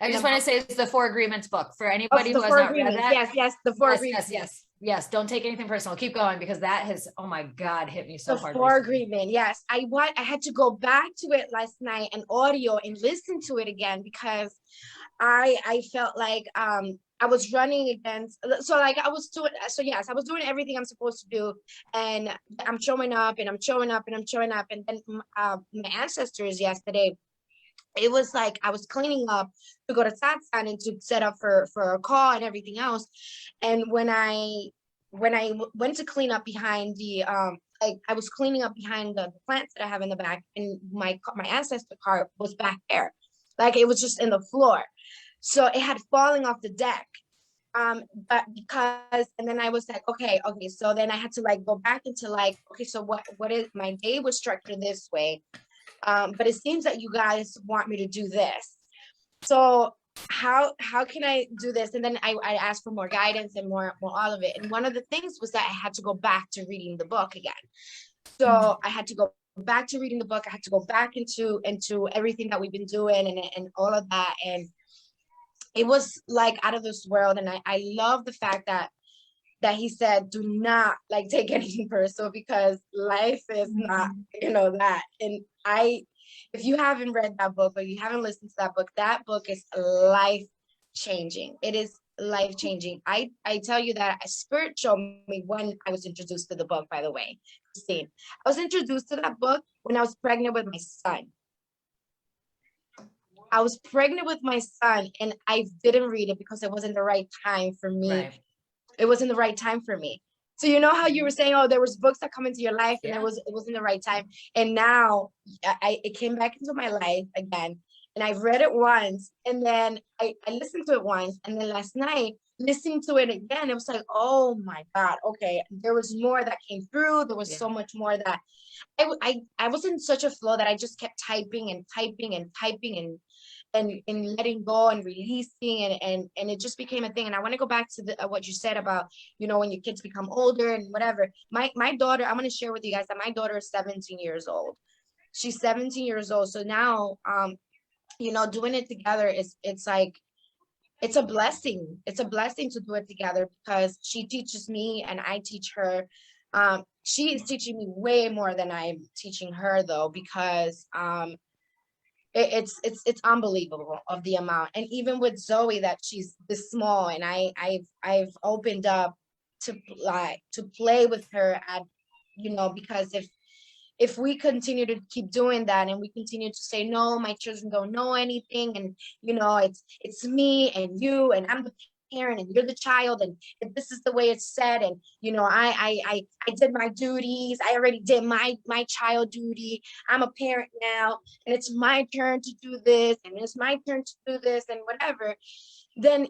I just want to say it's the Four Agreements book for anybody the who has Four not read Agreements. that. Yes, the Four Yes, Agreements. yes. Don't take anything personal. Keep going, because that has, oh my God, hit me so The hard Four recently. Agreement. Yes, I had to go back to it last night and audio and listen to it again, because I felt like I was running against, so like I was doing, so yes, I was doing everything I'm supposed to do, and I'm showing up and I'm showing up and I'm showing up, and then my ancestors yesterday, it was like I was cleaning up to go to Satsang and to set up for a call and everything else, and when I went to clean up behind the like I was cleaning up behind the plants that I have in the back, and my ancestor card was back there, like it was just in the floor. So it had fallen off the deck. But because, and then I was like, okay. So then I had to like go back into like, okay, so what is, my day was structured this way. But it seems that you guys want me to do this. So how can I do this? And then I asked for more guidance and more all of it. And one of the things was that I had to go back to reading the book again. So I had to go back to reading the book. I had to go back into everything that we've been doing and all of that. And it was like out of this world. And I love the fact that he said, do not like take anything personal, because life is not, that. And if you haven't read that book or you haven't listened to that book is life changing. It is life changing. I tell you that a spirit showed me when I was introduced to the book, by the way, Christine. I was introduced to that book when I was pregnant with my son. I was pregnant with my son, and I didn't read it because it wasn't the right time for me. Right. It wasn't the right time for me. So you know how you were saying, oh, there was books that come into your life, and it wasn't the right time. And now it came back into my life again, and I've read it once, and then I listened to it once, and then last night listening to it again, it was like, oh my God, okay, there was more that came through. There was so much more that I was in such a flow that I just kept typing and typing and typing and letting go and releasing, and it just became a thing. And I want to go back to what you said about, when your kids become older and whatever. My daughter, I'm going to share with you guys that my daughter is 17 years old. She's 17 years old. So now, doing it together it's like, it's a blessing. It's a blessing to do it together, because she teaches me and I teach her. She is teaching me way more than I'm teaching her, though, because it's unbelievable of the amount. And even with Zoe, that she's this small, and I've opened up to play with her at, because if we continue to keep doing that, and we continue to say, no, my children don't know anything, and it's me and you, and I'm the parent and you're the child, and this is the way it's said, and I did my duties, I already did my child duty, I'm a parent now, and it's my turn to do this, and it's my turn to do this, and whatever, then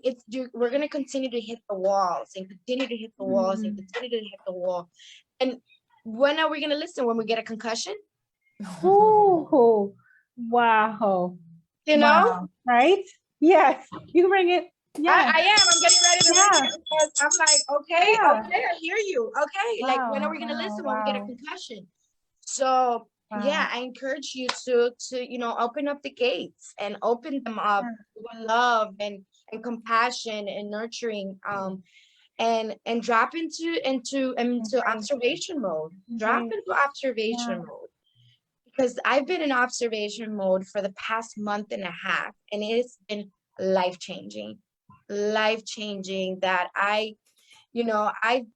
we're going to continue to hit the walls and continue to hit the walls and continue to hit the wall. And when are we going to listen? When we get a concussion? Ooh, wow. Wow, right? Yes, you bring it. Yeah, I am. I'm getting ready to read it, because I'm like, okay, I hear you. Okay, like when are we gonna listen? When we get a concussion? So yeah, I encourage you to open up the gates and open them up with love and compassion and nurturing, and drop into observation mode. Drop into observation mode. Because I've been in observation mode for the past month and a half, and it's been life-changing that I've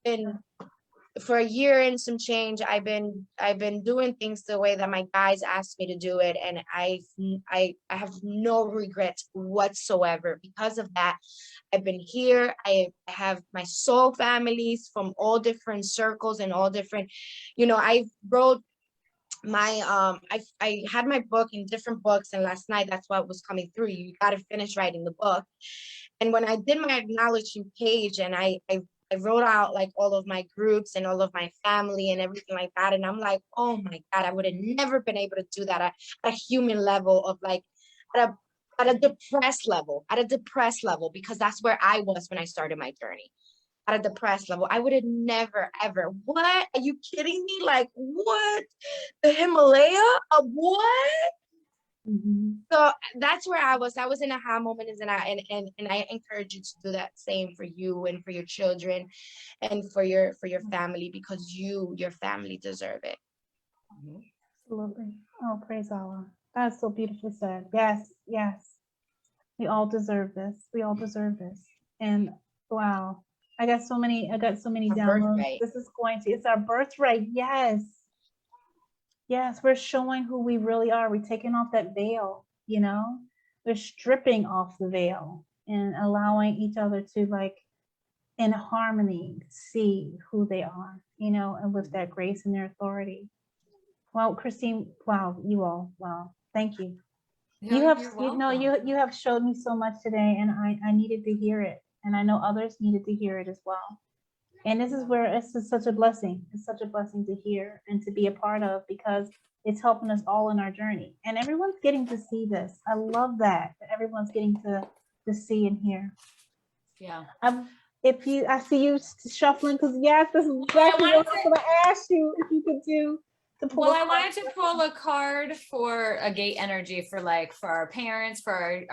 been, for a year and some change, I've been doing things the way that my guides asked me to do it, and I have no regrets whatsoever. Because of that, I've been here. I have my soul families from all different circles and all different, I wrote my I had my book in different books, and last night that's what was coming through. You got to finish writing the book. And when I did my acknowledging page, and I wrote out like all of my groups and all of my family and everything like that, and I'm like, oh my God, I would have never been able to do that at a human level, of like at at a depressed level, because that's where I was when I started my journey. At a depressed level, I would have never, ever, what? Are you kidding me? Like, what? The Himalaya? What? Mhm. So that's where I was. I was in a aha moment, and I encourage you to do that same for you and for your children and for your family, because your family deserve it. Absolutely. Oh, praise Allah. That's so beautifully said. Yes, yes. We all deserve this. We all deserve this. And wow, I got so many Our downloads. birthright. It's our birthright. Yes. Yes, we're showing who we really are. We're taking off that veil, you know? We're stripping off the veil and allowing each other to, like, in harmony, see who they are, you know, and with that grace and their authority. Well, Christine, wow, you all, wow, thank you. You have, you have showed me so much today, and I needed to hear it, and I know others needed to hear it as well. And this is where it's just such a blessing. It's such a blessing to hear and to be a part of, because it's helping us all in our journey. And everyone's getting to see this. I love that everyone's getting to see and hear. Yeah. I see you shuffling, because yes, this is exactly what I was going to ask you, if you could do. Well, I wanted to pull a card for a gate energy for our parents, for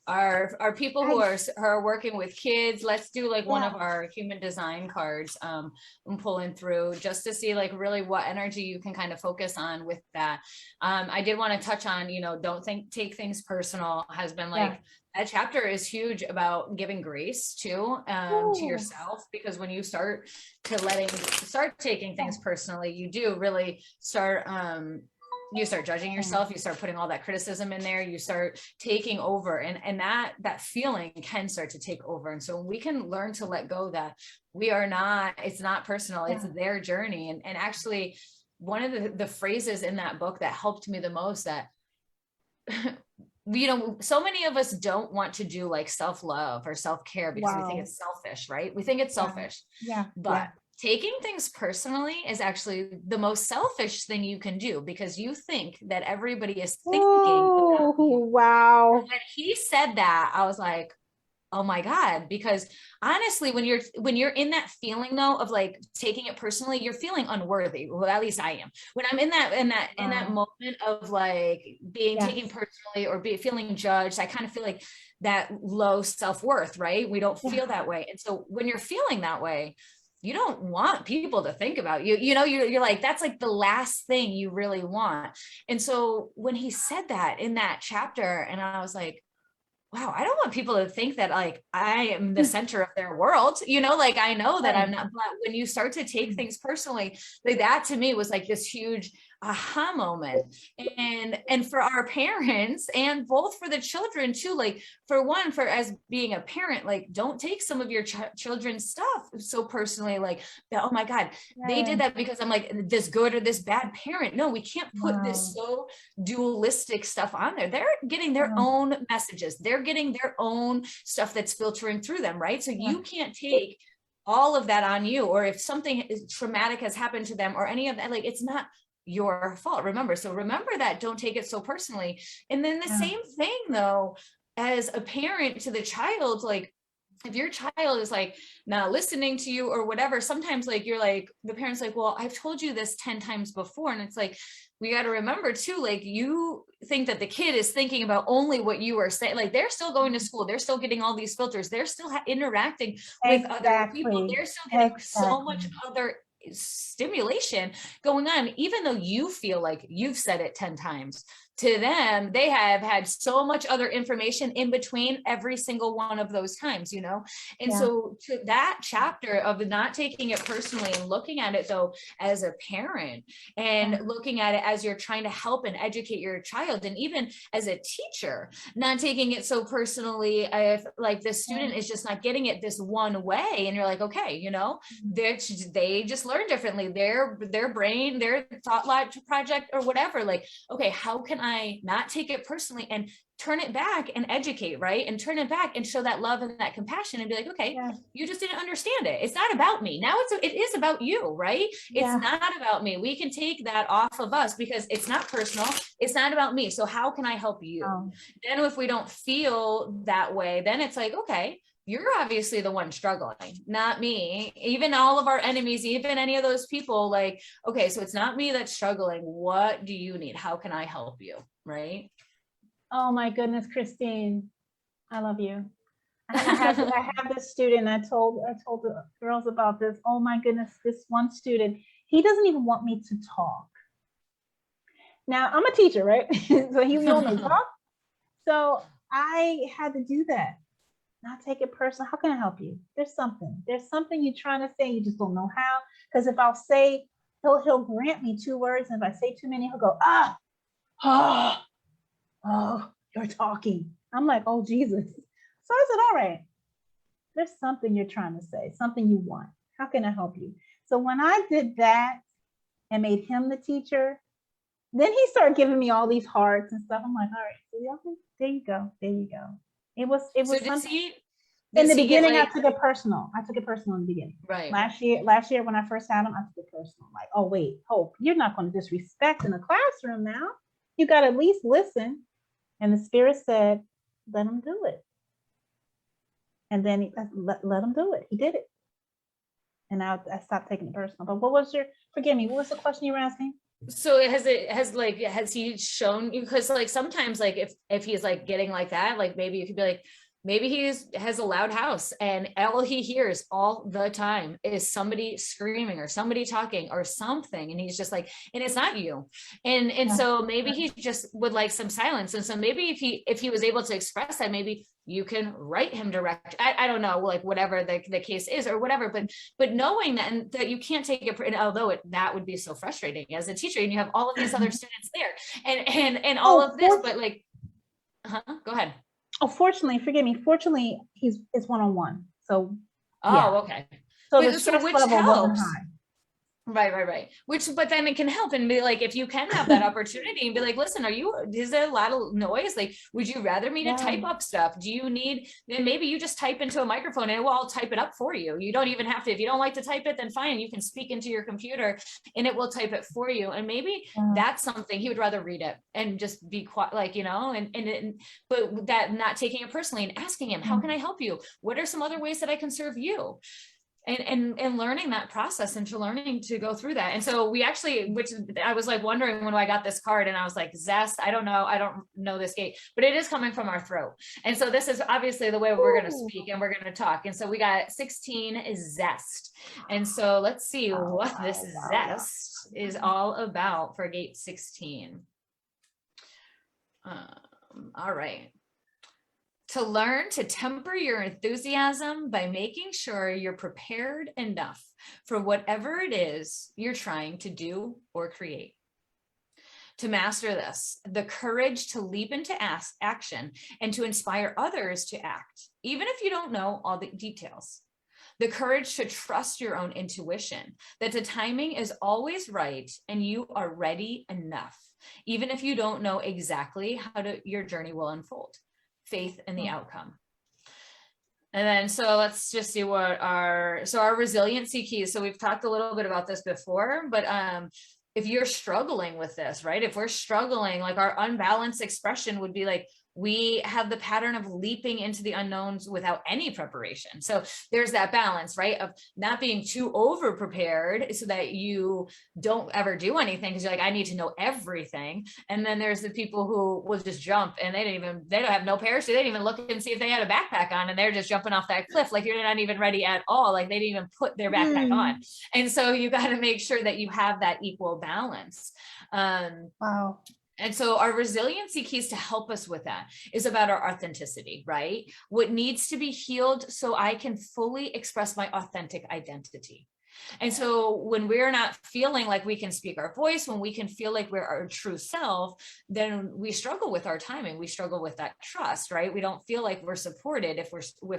our people who are working with kids. Let's do like one of our human design cards. I'm pulling through just to see like really what energy you can kind of focus on with that. I did want to touch on, don't take things personal, has been like, that chapter is huge about giving grace too, to yourself, because when you start taking things personally, you do really start judging yourself, you start putting all that criticism in there, you start taking over, and that feeling can start to take over. And so we can learn to let go, that it's not personal, it's their journey. And actually one of the phrases in that book that helped me the most, that so many of us don't want to do like self-love or self-care because we think it's selfish, right? We think it's selfish. But taking things personally is actually the most selfish thing you can do, because you think that everybody is thinking about you. Wow. When he said that, I was like, oh my God, because honestly, when you're in that feeling though of like taking it personally, you're feeling unworthy. Well, at least I am. When I'm in that moment of like being taken personally or feeling judged, I kind of feel like that low self-worth, right? We don't feel that way. And so when you're feeling that way, you don't want people to think about you. You're like, that's like the last thing you really want. And so when he said that in that chapter, and I was like, wow, I don't want people to think that like I am the center of their world, like I know that I'm not. But when you start to take things personally, like that to me was like this huge aha moment. And for our parents, and both for the children too, like for as being a parent, like don't take some of your children's stuff so personally, like that, oh my God, they did that because I'm like this good or this bad parent. No, we can't put this so dualistic stuff on there. They're getting their own messages, they're getting their own stuff that's filtering through them, right? So you can't take all of that on you, or if something traumatic has happened to them or any of that, like it's not your fault. Remember that, don't take it so personally. And then the same thing though, as a parent to the child, like if your child is like not listening to you or whatever, sometimes like you're like, the parent's like, well, I've told you this 10 times before. And it's like, we got to remember too, like you think that the kid is thinking about only what you are saying, like they're still going to school, they're still getting all these filters, they're still interacting with other people, they're still getting so much other stimulation going on, even though you feel like you've said it 10 times. To them, they have had so much other information in between every single one of those times, And so to that chapter of not taking it personally and looking at it though as a parent, and looking at it as you're trying to help and educate your child, and even as a teacher, not taking it so personally if like the student is just not getting it this one way, and you're like, okay, they just learn differently, their brain, their thought project or whatever, like, okay, how can I not take it personally and turn it back and educate, right? And turn it back and show that love and that compassion and be like, okay, you just didn't understand it. It's not about me. Now it is about you, right? It's not about me. We can take that off of us because it's not personal. It's not about me. So how can I help you? Then if we don't feel that way, then it's like, okay, you're obviously the one struggling, not me. Even all of our enemies, even any of those people, like, okay, so it's not me that's struggling. What do you need? How can I help you? Right? Oh my goodness, Christine, I love you. I have this student. I told the girls about this. Oh my goodness, this one student, he doesn't even want me to talk. Now I'm a teacher, right? So he don't want me to talk. So I had to do that. Not take it personal. How can I help you? There's something you're trying to say. You just don't know how. Because if I'll say, he'll grant me 2 words, and if I say too many, he'll go, oh, you're talking. I'm like, oh Jesus. So I said, all right, there's something you're trying to say, something you want. How can I help you? So when I did that and made him the teacher, then he started giving me all these hearts and stuff. I'm like, all right, so there you go. It was So something. In the beginning, I took it personal. in the beginning. Right. Last year when I first had him, I took it personal. Like, oh wait, Hope, you're not going to disrespect in the classroom now. You got to at least listen. And the Spirit said, let him do it. And then let him do it. He did it. And now I stopped taking it personal. But forgive me, what was the question you were asking? So has he shown you, because like sometimes like if he's like getting like that, like maybe you could be like, maybe he has a loud house and all he hears all the time is somebody screaming or somebody talking or something. And he's just like, and it's not you. And so maybe he just would like some silence. And so maybe if he was able to express that, maybe you can write him direct. I don't know, like whatever the case is or whatever, but knowing that, and that you can't take it, and although that would be so frustrating as a teacher and you have all of these other students there and all of this, but like, go ahead. Oh, forgive me. Fortunately, it's one-on-one. So, okay. So the stress level wasn't high. Right. But then it can help and be like, if you can have that opportunity and be like, listen, is there a lot of noise? Like, would you rather me to type up stuff? Do you need, then maybe you just type into a microphone and it will all type it up for you. You don't even have to, if you don't like to type it, then fine. You can speak into your computer and it will type it for you. And maybe that's something he would rather read it and just be quiet, like, but that not taking it personally and asking him, how can I help you? What are some other ways that I can serve you? And learning that process and learning to go through that. And so we actually, which I was like wondering when I got this card and I was like, zest, I don't know this gate, but it is coming from our throat. And so this is obviously the way we're going to speak and we're going to talk. And so we got 16 is zest. And so let's see what this zest is all about for gate 16. All right. To learn to temper your enthusiasm by making sure you're prepared enough for whatever it is you're trying to do or create. To master this, the courage to leap into action and to inspire others to act, even if you don't know all the details. The courage to trust your own intuition, that the timing is always right and you are ready enough, even if you don't know exactly how your journey will unfold. Faith in the outcome. And then, so let's just see what our resiliency keys. So we've talked a little bit about this before, but if you're struggling with this, right? If we're struggling, like our unbalanced expression would be like, we have the pattern of leaping into the unknowns without any preparation. So there's that balance, right? Of not being too over prepared so that you don't ever do anything because you're like, I need to know everything. And then there's the people who will just jump and they don't have no parachute. They didn't even look and see if they had a backpack on and they're just jumping off that cliff. Like you're not even ready at all. Like they didn't even put their backpack on. And so you got to make sure that you have that equal balance. Wow. And so our resiliency keys to help us with that is about our authenticity, right? What needs to be healed so I can fully express my authentic identity. And so when we're not feeling like we can speak our voice, when we can feel like we're our true self, then we struggle with our timing. We struggle with that trust, right? We don't feel like we're supported if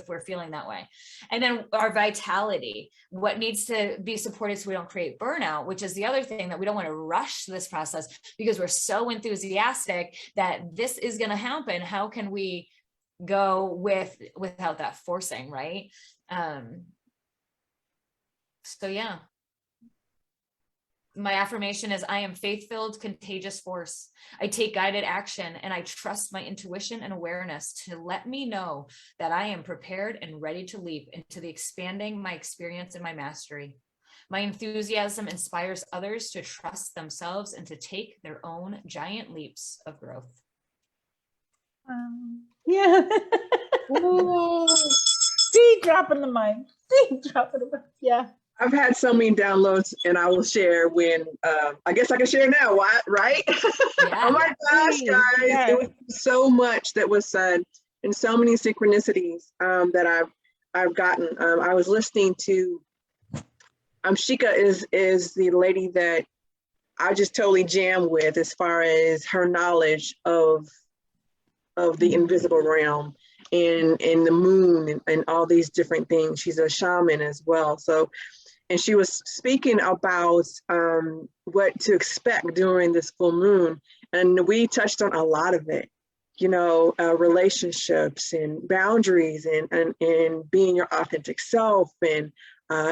we're feeling that way. And then our vitality, what needs to be supported so we don't create burnout, which is the other thing, that we don't want to rush this process because we're so enthusiastic that this is going to happen. How can we go without that forcing, right? So yeah, my affirmation is, I am faith-filled, contagious force. I take guided action and I trust my intuition and awareness to let me know that I am prepared and ready to leap into the expanding my experience and my mastery. My enthusiasm inspires others to trust themselves and to take their own giant leaps of growth. Yeah. See, dropping the mic. See, dropping the mic. Yeah. I've had so many downloads, and I will share when, I guess I can share now, right? Yeah. Oh my gosh, guys. Yes. It was so much that was said, and so many synchronicities that I've gotten. I was listening to, Shika is the lady that I just totally jam with as far as her knowledge of the invisible realm and the moon and all these different things. She's a shaman as well. So, and she was speaking about what to expect during this full moon. And we touched on a lot of it, you know, relationships and boundaries and being your authentic self. And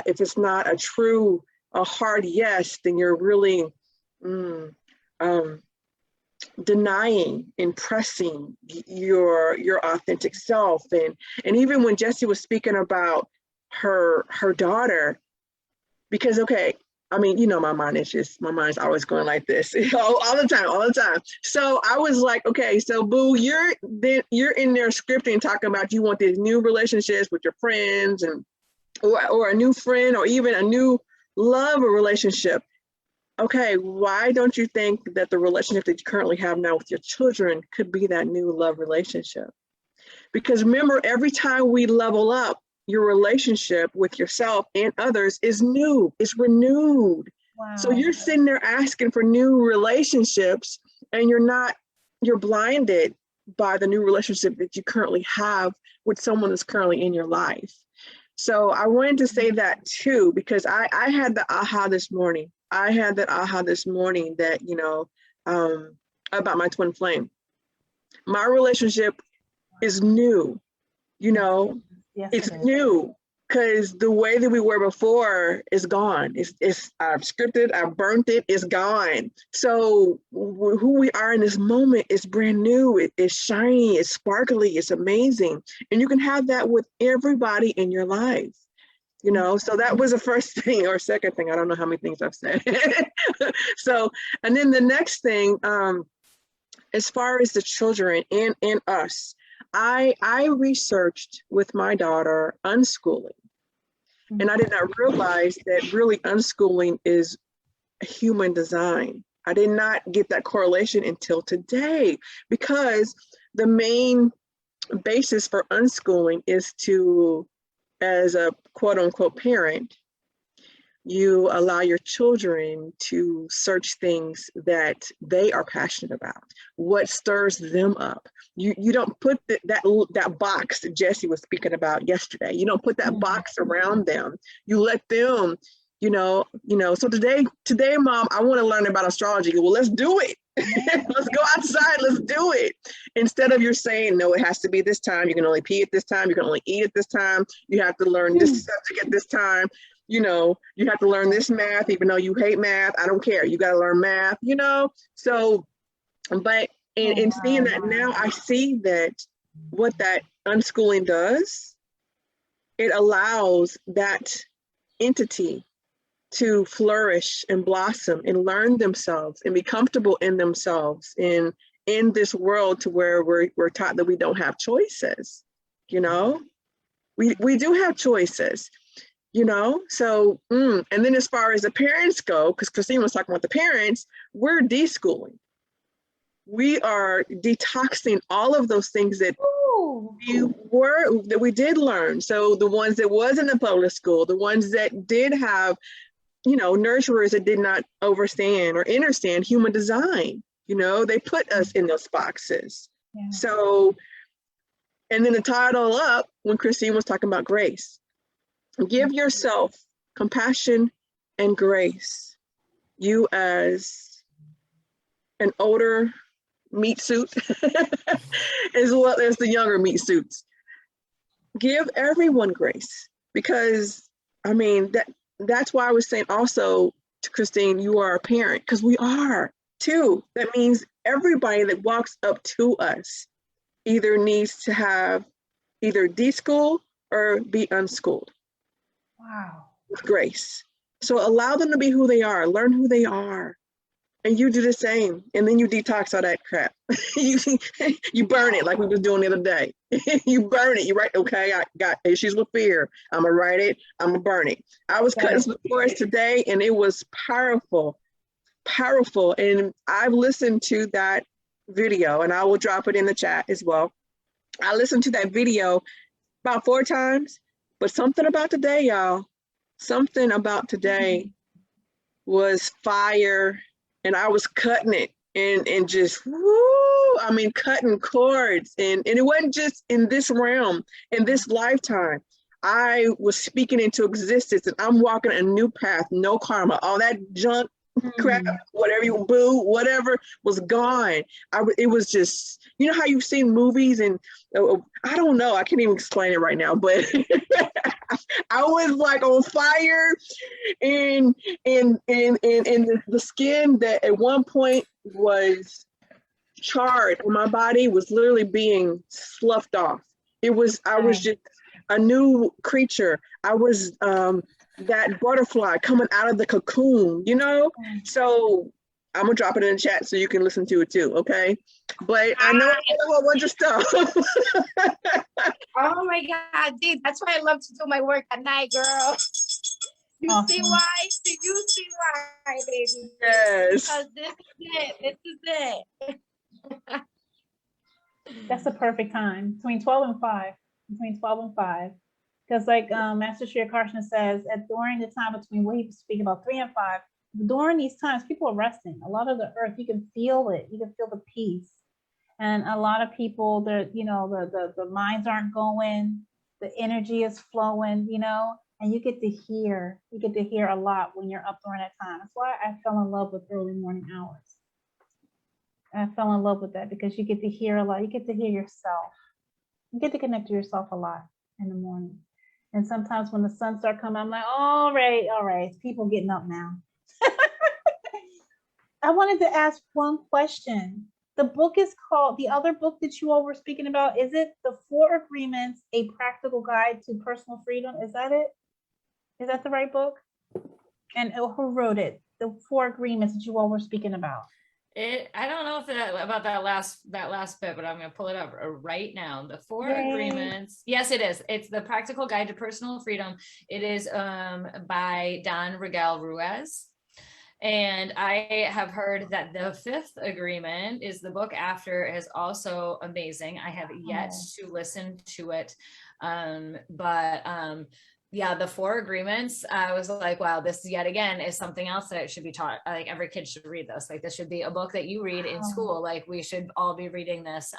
if it's not a hard yes, then you're really denying and pressing your authentic self. And even when Jessie was speaking about her daughter, because okay, I mean, you know, my mind is always going like this all the time. So I was like, okay, so boo, you're in there scripting, talking about you want these new relationships with your friends or a new friend or even a new love or relationship. Okay, why don't you think that the relationship that you currently have now with your children could be that new love relationship? Because remember, every time we level up, your relationship with yourself and others is new, it's renewed. Wow. So you're sitting there asking for new relationships, and you're blinded by the new relationship that you currently have with someone that's currently in your life. So I wanted to say that too, because I had the aha this morning. That, you know, about my twin flame. My relationship is new, you know, Yes, it's it is. new because the way that we were before is gone. I've scripted, I've burnt it, it's gone. So who we are in this moment is brand new. It's shiny, it's sparkly, it's amazing. And you can have that with everybody in your life. You know, so that was the first thing or second thing. I don't know how many things I've said. So, and then the next thing, as far as the children and us, I researched with my daughter unschooling, and I did not realize that really unschooling is human design. I did not get that correlation until today, because the main basis for unschooling is to, as a quote unquote parent, you allow your children to search things that they are passionate about, what stirs them up. You don't put that box that Jessie was speaking about yesterday. You don't put that box around them. You let them, you know, so today, Mom, I want to learn about astrology. Well, let's do it. Let's go outside, let's do it. Instead of you're saying, no, it has to be this time. You can only pee at this time. You can only eat at this time. You have to learn this subject at this time. You know, you have to learn this math, even though you hate math. I don't care. You got to learn math, you know? So, but in seeing that now, I see that what that unschooling does, it allows that entity to flourish and blossom and learn themselves and be comfortable in themselves in this world, to where we're taught that we don't have choices. You know, we do have choices, you know? So, and then as far as the parents go, because Christine was talking about the parents, we're deschooling. We are detoxing all of those things that we did learn. So the ones that was in the public school, the ones that did have nurturers that did not understand human design. They put us in those boxes. Yeah. So, and then to tie it all up, when Christine was talking about grace, give yourself compassion and grace. You as an older meat suit, as well as the younger meat suits, give everyone grace, because that's why I was saying also to Christine, you are a parent, because we are too. That means everybody that walks up to us either needs to have either de-school or be unschooled. Wow. With grace. So allow them to be who they are, learn who they are, and you do the same. And then you detox all that crap. you burn it like we was doing the other day. You burn it. You write, okay, I got issues with fear. I'm gonna write it. I'm gonna burn it. I was cutting some forest today, and it was powerful. And I've listened to that video, and I will drop it in the chat as well. I listened to that video about 4 times, but something about today, y'all, something about today was fire, and I was cutting it and just, woo, cutting cords, and it wasn't just in this realm, in this lifetime. I was speaking into existence, and I'm walking a new path, no karma, all that junk, crap, whatever was gone. It was just, how you've seen movies, and I don't know, I can't even explain it right now, but I was like on fire, and the skin that at one point was charred on my body was literally being sloughed off. I was just a new creature. I was that butterfly coming out of the cocoon, So I'm gonna drop it in the chat so you can listen to it too, okay? But I know I said a whole bunch of stuff. Oh my God, dude, that's why I love to do my work at night, girl. You see why? Do you see why, baby? Yes. Because this is it. That's the perfect time, between 12 and 5. Because like Master Shri Akarshan says, during the time between what he was speaking about 3 and 5, during these times, people are resting. A lot of the earth, you can feel it. You can feel the peace. And a lot of people, the minds aren't going, the energy is flowing, and you get to hear a lot when you're up during that time. That's why I fell in love with early morning hours. I fell in love with that, because you get to hear a lot. You get to hear yourself. You get to connect to yourself a lot in the morning. And sometimes when the sun starts coming, I'm like, all right, it's people getting up now. I wanted to ask one question. The book is called, the other book that you all were speaking about, is it The 4 Agreements, A Practical Guide to Personal Freedom? Is that it? Is that the right book? And who wrote it? The 4 Agreements that you all were speaking about. I don't know about that last bit, but I'm going to pull it up right now. The 4 Agreements. Yes, it is. It's The Practical Guide to Personal Freedom. It is by 𝕱𝖊𝖊𝖘. And I have heard that the 5th Agreement is the book after, is also amazing. I have yet to listen to it. Yeah, the 4 Agreements, I was like, wow, this yet again is something else that should be taught. Like every kid should read this. Like this should be a book that you read in school. Like we should all be reading this.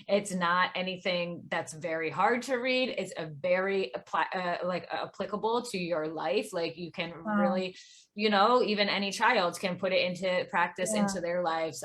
It's not anything that's very hard to read. It's a very applicable to your life. Like you can really, even any child can put it into practice into their lives.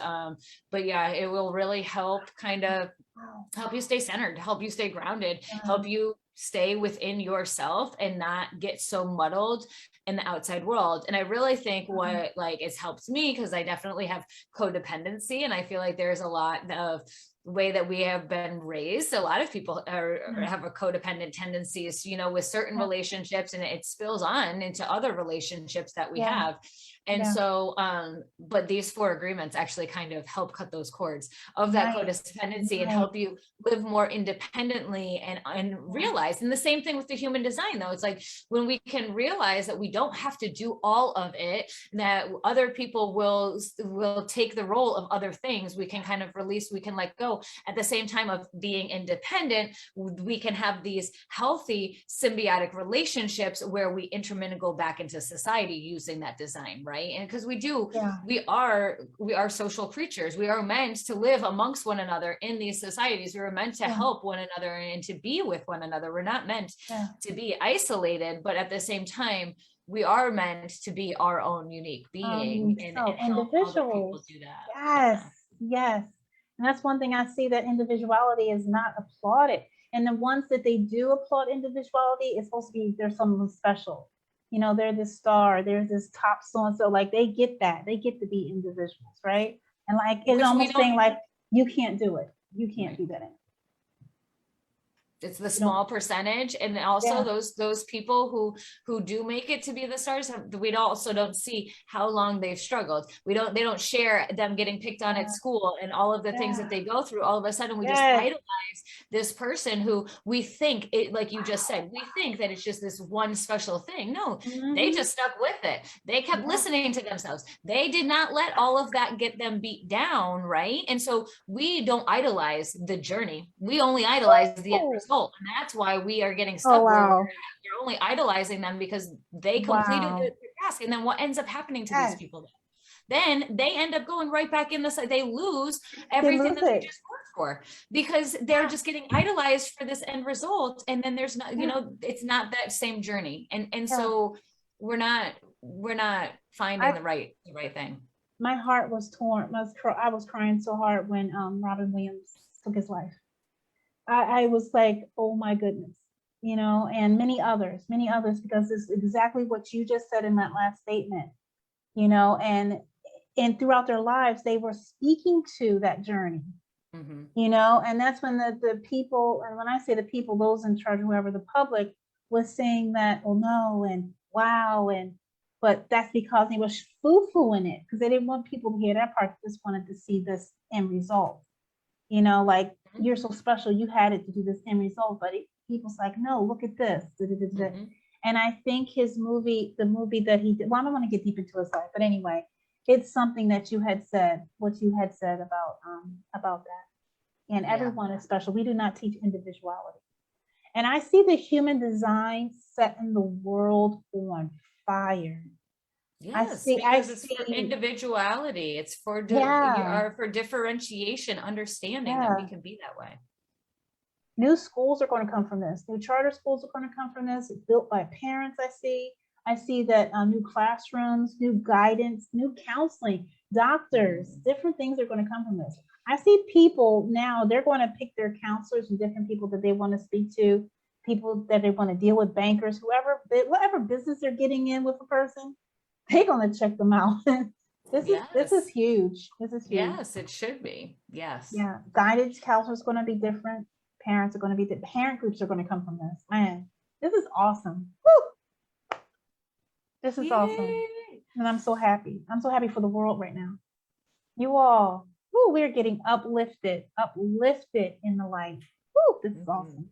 But yeah, it will really help help you stay centered, help you stay grounded, help you stay within yourself and not get so muddled in the outside world. And I really think what it's helped me, because I definitely have codependency, and I feel like there's a lot of way that we have been raised. A lot of people have a codependent tendencies, with certain relationships, and it spills on into other relationships that we have. And so, but these 4 agreements actually kind of help cut those cords of that codependency and help you live more independently and realize. And the same thing with the human design, though. It's like when we can realize that we don't have to do all of it, that other people will take the role of other things, we can kind of release, we can let go. grow at the same time of being independent, we can have these healthy symbiotic relationships where we intermingle back into society using that design, right? And because we are social creatures. We are meant to live amongst one another in these societies. We were meant to help one another and to be with one another. We're not meant to be isolated, but at the same time, we are meant to be our own unique being and help other people do that. Yes, yes. And that's one thing I see, that individuality is not applauded. And the ones that they do applaud individuality, it's supposed to be, there's something special. You know, they're this star, there's this top so-and-so, like they get that. They get to be individuals, right? And like, it's almost saying like, you can't do it. You can't do that. It's the small percentage, and also those people who do make it to be the stars, we also don't see how long they've struggled. They don't share them getting picked on at school and all of the things that they go through. All of a sudden, we just idolize this person who we think it, like you just said, we think that it's just this one special thing. No, they just stuck with it. They kept listening to themselves. They did not let all of that get them beat down, right? And so we don't idolize the journey. We only idolize the end result. And that's why we are getting stuck. You're only idolizing them because they completed the task. And then what ends up happening to these people? Then they end up going right back in they lose everything that they just worked for, because they're just getting idolized for this end result. And then there's not, it's not that same journey. And so we're not finding the right thing. My heart was torn. I was crying so hard when Robin Williams took his life. I was like, oh my goodness, and many others, because it's exactly what you just said in that last statement, and throughout their lives, they were speaking to that journey, and that's when the people, and when I say the people, those in charge, whoever, the public was saying that, oh no, and wow, but that's because they were foo-fooing it, because they didn't want people to hear that part, they just wanted to see this end result. Like, you're so special, you had it to do this end result, but people's like, no, look at this. And I think the movie that he did, well, I don't want to get deep into his life, but anyway, it's something that you had said, what you had said about that. And everyone is special. We do not teach individuality. And I see the human design setting the world on fire. Yes, it's for individuality. It's for for differentiation, understanding that we can be that way. New schools are going to come from this. New charter schools are going to come from this. It's built by parents. I see that new classrooms, new guidance, new counseling, doctors, different things are going to come from this. I see people now, they're going to pick their counselors and different people that they want to speak to, people that they want to deal with, bankers, whatever business they're getting in with a person. They're going to check them out. This is huge. This is huge. Yes, it should be. Yes. Yeah. Guidance counselors going to be different. Parents are going to be different. Parent groups are going to come from this. Man, this is awesome. Woo! This is awesome. And I'm so happy. I'm so happy for the world right now. You all, we're getting uplifted in the light. Woo, this is awesome.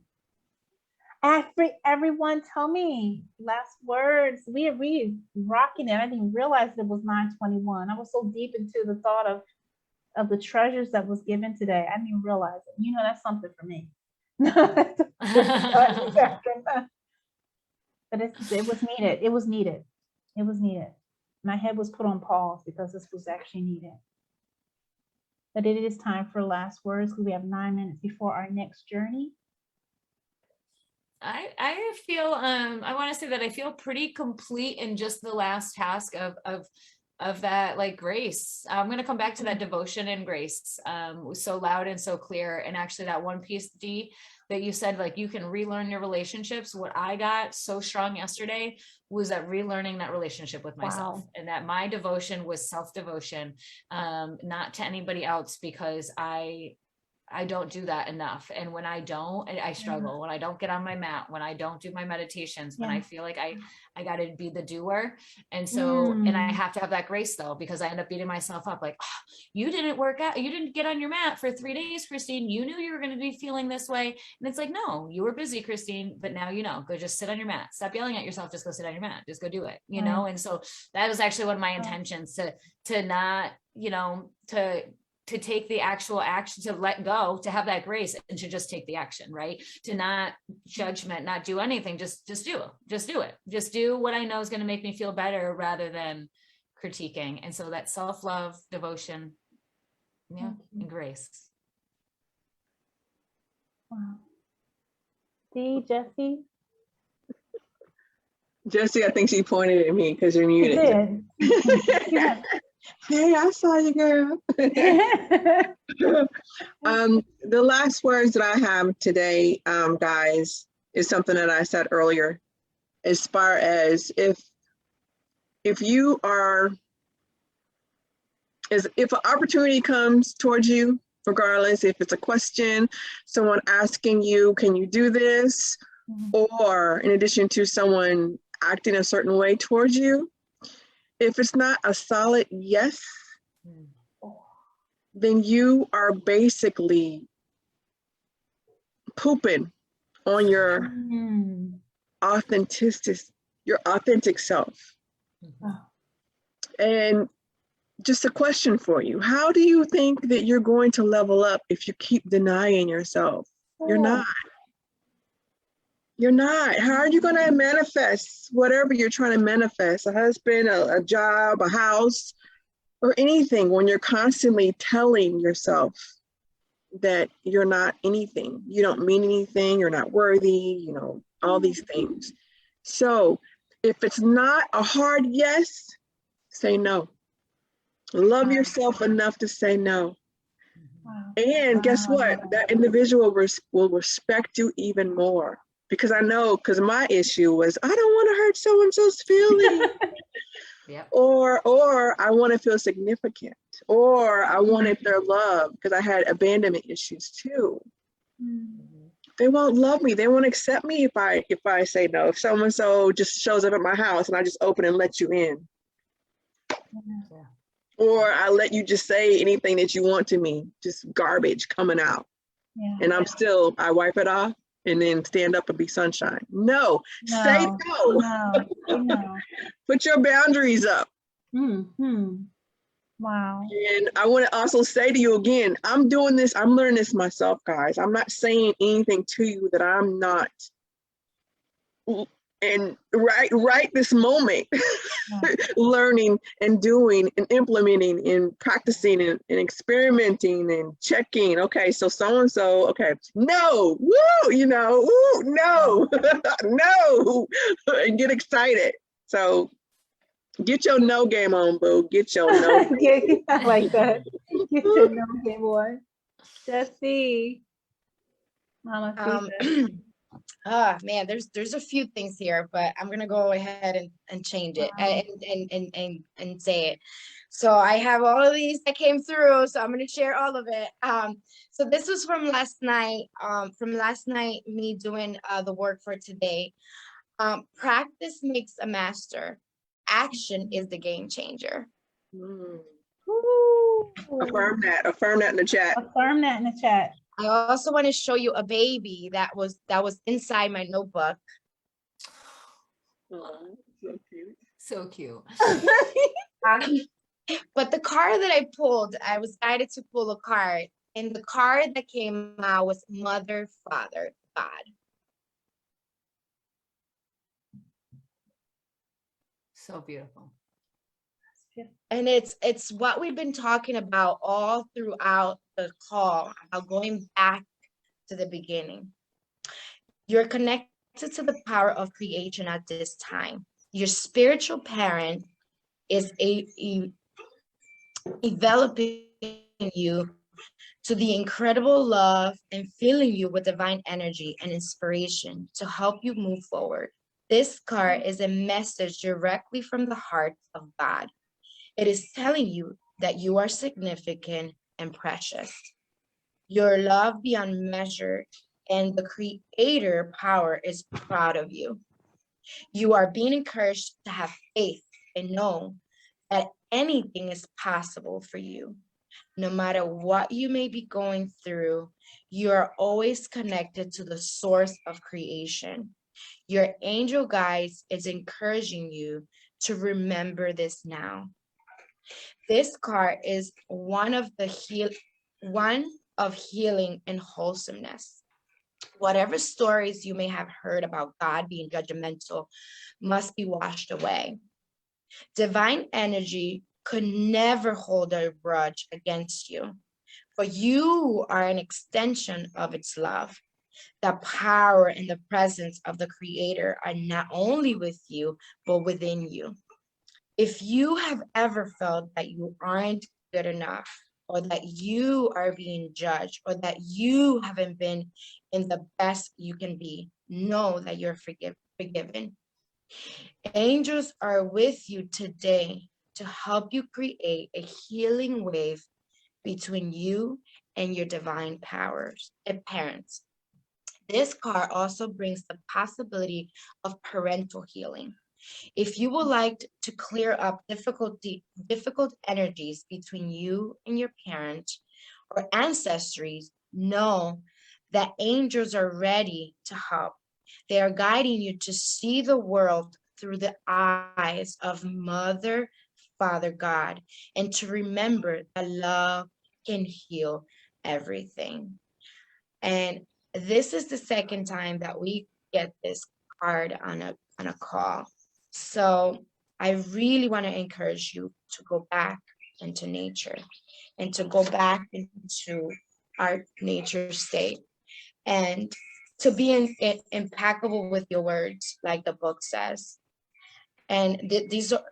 Everyone, tell me last words. We rocking it. I didn't realize it was 9:21. I was so deep into the thought of the treasures that was given today. I didn't even realize it. That's something for me. But it was needed. It was needed. It was needed. My head was put on pause because this was actually needed. But it is time for last words, because we have 9 minutes before our next journey. I feel I want to say that I feel pretty complete in just the last task of that, like, grace. I'm going to come back to that devotion and grace, so loud and so clear. And actually that one piece, D, that you said, like, you can relearn your relationships. What I got so strong yesterday was that relearning that relationship with myself, and that my devotion was self-devotion, not to anybody else, because I don't do that enough. And when I don't, I struggle. When I don't get on my mat, when I don't do my meditations, when I feel like I got to be the doer. And so, and I have to have that grace though, because I end up beating myself up like, you didn't work out. You didn't get on your mat for 3 days, Christine. You knew you were going to be feeling this way. And it's like, no, you were busy, Christine, but now, go just sit on your mat. Stop yelling at yourself. Just go sit on your mat. Just go do it, know? And so that was actually one of my intentions, to not, to take the actual action, to let go, to have that grace, and to just take the action, right? To not judgment, not do anything, just do it. Just do what I know is going to make me feel better rather than critiquing. And so that self-love, devotion, yeah, and grace. Wow. See, Jessie? Jessie, I think she pointed at me because you're She muted. did. Yeah. Hey, I saw you, girl. The last words that I have today, guys, is something that I said earlier. As far as if you are, if an opportunity comes towards you, regardless if it's a question, someone asking you, can you do this? Or in addition to someone acting a certain way towards you, if it's not a solid yes, then you are basically pooping on your authentic self. And just a question for you. How do you think that you're going to level up if you keep denying yourself? You're not. You're not. How are you going to manifest whatever you're trying to manifest? A husband, a job, a house, or anything when you're constantly telling yourself that you're not anything. You don't mean anything. You're not worthy, you know, all these things. So if it's not a hard yes, say no. Love yourself enough to say no. And guess what? That individual will respect you even more. Because I know, because my issue was, I don't want to hurt so-and-so's feelings. Yep. Or I want to feel significant. Or I wanted their love, because I had abandonment issues too. They won't love me. They won't accept me if I say no. If so-and-so just shows up at my house and I just open and let you in. Yeah. Or I let you just say anything that you want to me, just garbage coming out. Yeah. And I wipe it off and then stand up and be sunshine. No. Say no. No. Put your boundaries up. Wow. And I want to also say to you again, I'm doing this, I'm learning this myself, guys. I'm not saying anything to you that I'm not. And right this moment, learning and doing and implementing and practicing and experimenting and checking. Okay, so-and-so, okay, no, woo, you know, woo, no, no, and get excited. So get your no game on, boo. Get your no. I like that. Get your no game on. Jessie. Mama Sita. Man, there's a few things here, but I'm gonna go ahead and change it and say it. So I have all of these that came through, so I'm gonna share all of it. So this was from last night. Me doing the work for today. Practice makes a master. Action is the game changer. Affirm that in the chat. Affirm that in the chat. I also want to show you a baby that was inside my notebook. Oh, so cute. So cute. But the card that I pulled, I was guided to pull a card, and the card that came out was Mother, Father, God. So beautiful. And it's what we've been talking about all throughout the call, about going back to the beginning. You're connected to the power of creation at this time. Your spiritual parent is developing you to the incredible love and filling you with divine energy and inspiration to help you move forward. This card is a message directly from the heart of God. It is telling you that you are significant and precious. You're loved beyond measure, and the creator power is proud of you. You are being encouraged to have faith and know that anything is possible for you. No matter what you may be going through, you are always connected to the source of creation. Your angel guides is encouraging you to remember this now. This card is one of healing and wholesomeness. Whatever stories you may have heard about God being judgmental must be washed away. Divine energy could never hold a grudge against you, for you are an extension of its love. The power and the presence of the Creator are not only with you, but within you. If you have ever felt that you aren't good enough, or that you are being judged, or that you haven't been in the best you can be, know that you're forgiven. Angels are with you today to help you create a healing wave between you and your divine powers and parents. This card also brings the possibility of parental healing. If you would like to clear up difficult energies between you and your parents or ancestries, know that angels are ready to help. They are guiding you to see the world through the eyes of Mother, Father, God, and to remember that love can heal everything. And this is the second time that we get this card on a call. So I really want to encourage you to go back into nature and to go back into our nature state and to be impeccable with your words, like the book says. And these are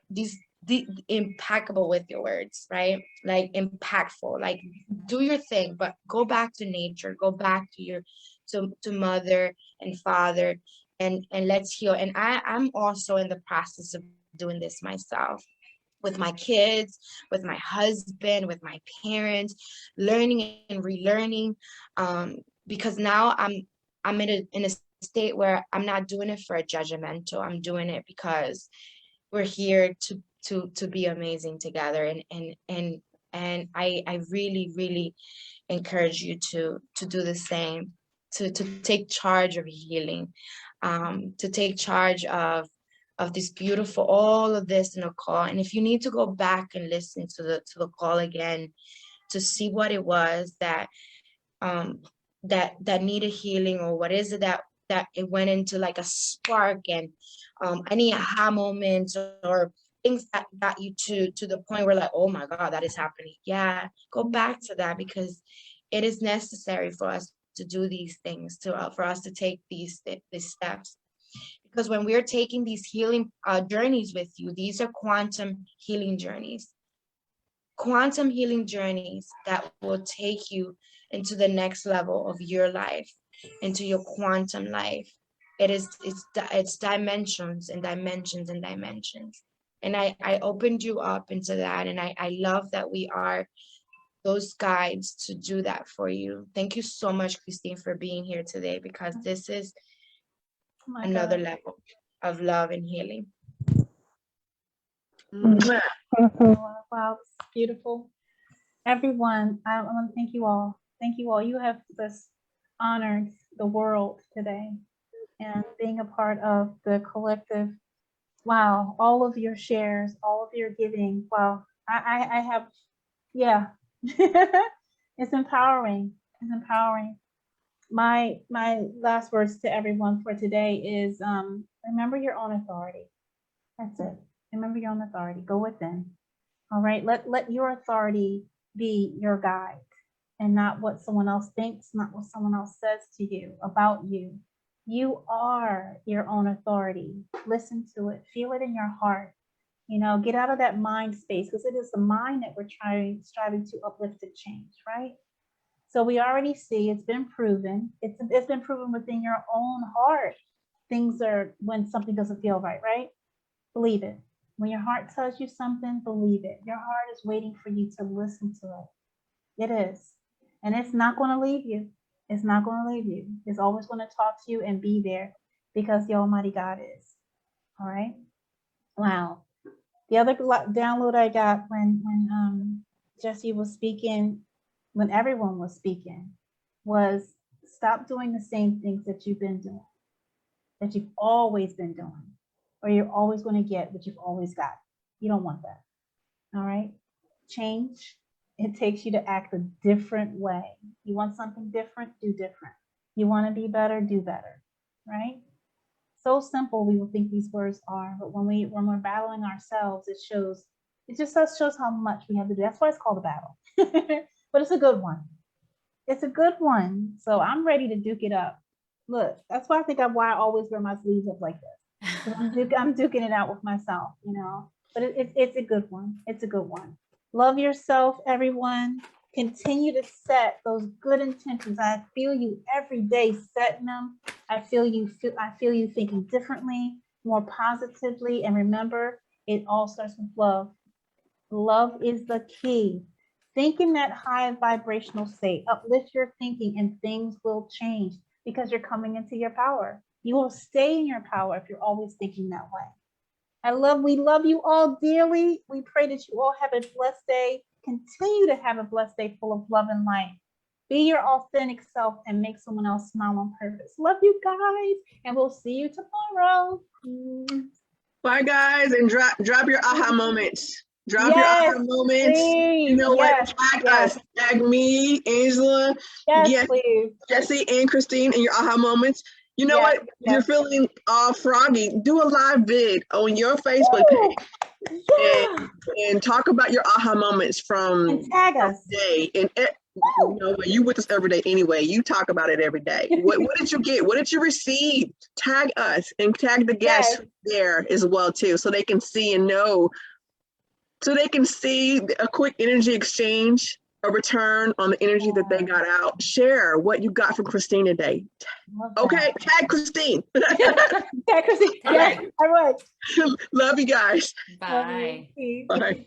impeccable with your words, right? Like impactful, like do your thing, but go back to nature, go back to your to mother and father, and let's heal. And I'm also in the process of doing this myself with my kids, with my husband, with my parents, learning and relearning, because now I'm in a state where I'm not doing it for a judgmental. I'm doing it because we're here to be amazing together, and I really encourage you to do the same, to take charge of healing, to take charge of this beautiful, all of this in a call. And if you need to go back and listen to the call again to see what it was that that needed healing, or what is it that it went into like a spark, and any aha moments or things that got you to the point where like, oh my God, that is happening. Yeah, go back to that, because it is necessary for us to do these things, for us to take these steps. Because when we're taking these healing journeys with you, these are quantum healing journeys that will take you into the next level of your life, into your quantum life. It's dimensions and dimensions and dimensions. And I opened you up into that, and I love that we are those guides to do that for you. Thank you so much, Christine, for being here today, because this is another level of love and healing. Wow, it's beautiful. Everyone, I want to thank you all. Thank you all. You have just honored the world today, and being a part of the collective. Wow, all of your shares, all of your giving. Wow, I have, yeah. It's empowering. It's empowering. My last words to everyone for today is remember your own authority. That's it. Remember your own authority. Go within. All right. Let your authority be your guide, and not what someone else thinks, not what someone else says to you about you. You are your own authority. Listen to it. Feel it in your heart. You know, get out of that mind space, because it is the mind that we're striving to uplift and change, right? So we already see it's been proven. It's been proven within your own heart. Things are, when something doesn't feel right, right? Believe it. When your heart tells you something, believe it. Your heart is waiting for you to listen to it. It is. And it's not going to leave you. It's not going to leave you. It's always going to talk to you and be there, because the Almighty God is. All right. Wow. The other download I got when Jesse was speaking, when everyone was speaking, was stop doing the same things that you've been doing, that you've always been doing, or you're always going to get what you've always got. You don't want that. All right. change. It takes you to act a different way. You want something different, do different. You want to be better, do better, right? So simple we will think these words are, but when we're battling ourselves, it shows how much we have to do. That's why it's called a battle. But it's a good one. It's a good one. So I'm ready to duke it up. Look, that's why I always wear my sleeves up like this. I'm duking it out with myself, you know. But it's a good one. It's a good one. Love yourself, everyone. Continue to set those good intentions. I feel you every day setting them. I feel you thinking differently, more positively. And remember, it all starts with love. Love is the key. Think in that high vibrational state. Uplift your thinking and things will change because you're coming into your power. You will stay in your power if you're always thinking that way. We love you all dearly. We pray that you all have a blessed day. Continue to have a blessed day full of love and light. Be your authentic self and make someone else smile on purpose. Love you guys, and we'll see you tomorrow. Bye, guys, and drop your aha moments. Drop your aha moments. Please. You know what? Tag us. Tag me, Angela, please. Jesse, and Christine in your aha moments. You know what? If you're feeling all froggy, do a live vid on your Facebook page and talk about your aha moments from and tag us. Day. And you know, you with us every day anyway. You talk about it every day. What did you get? What did you receive? Tag us and tag the guests there as well too, so they can see and know. So they can see a quick energy exchange, a return on the energy that they got out. Share what you got from Christine today. Okay, tag Christine. Tag Christine. Yes, all right. Love you guys. Bye. Bye.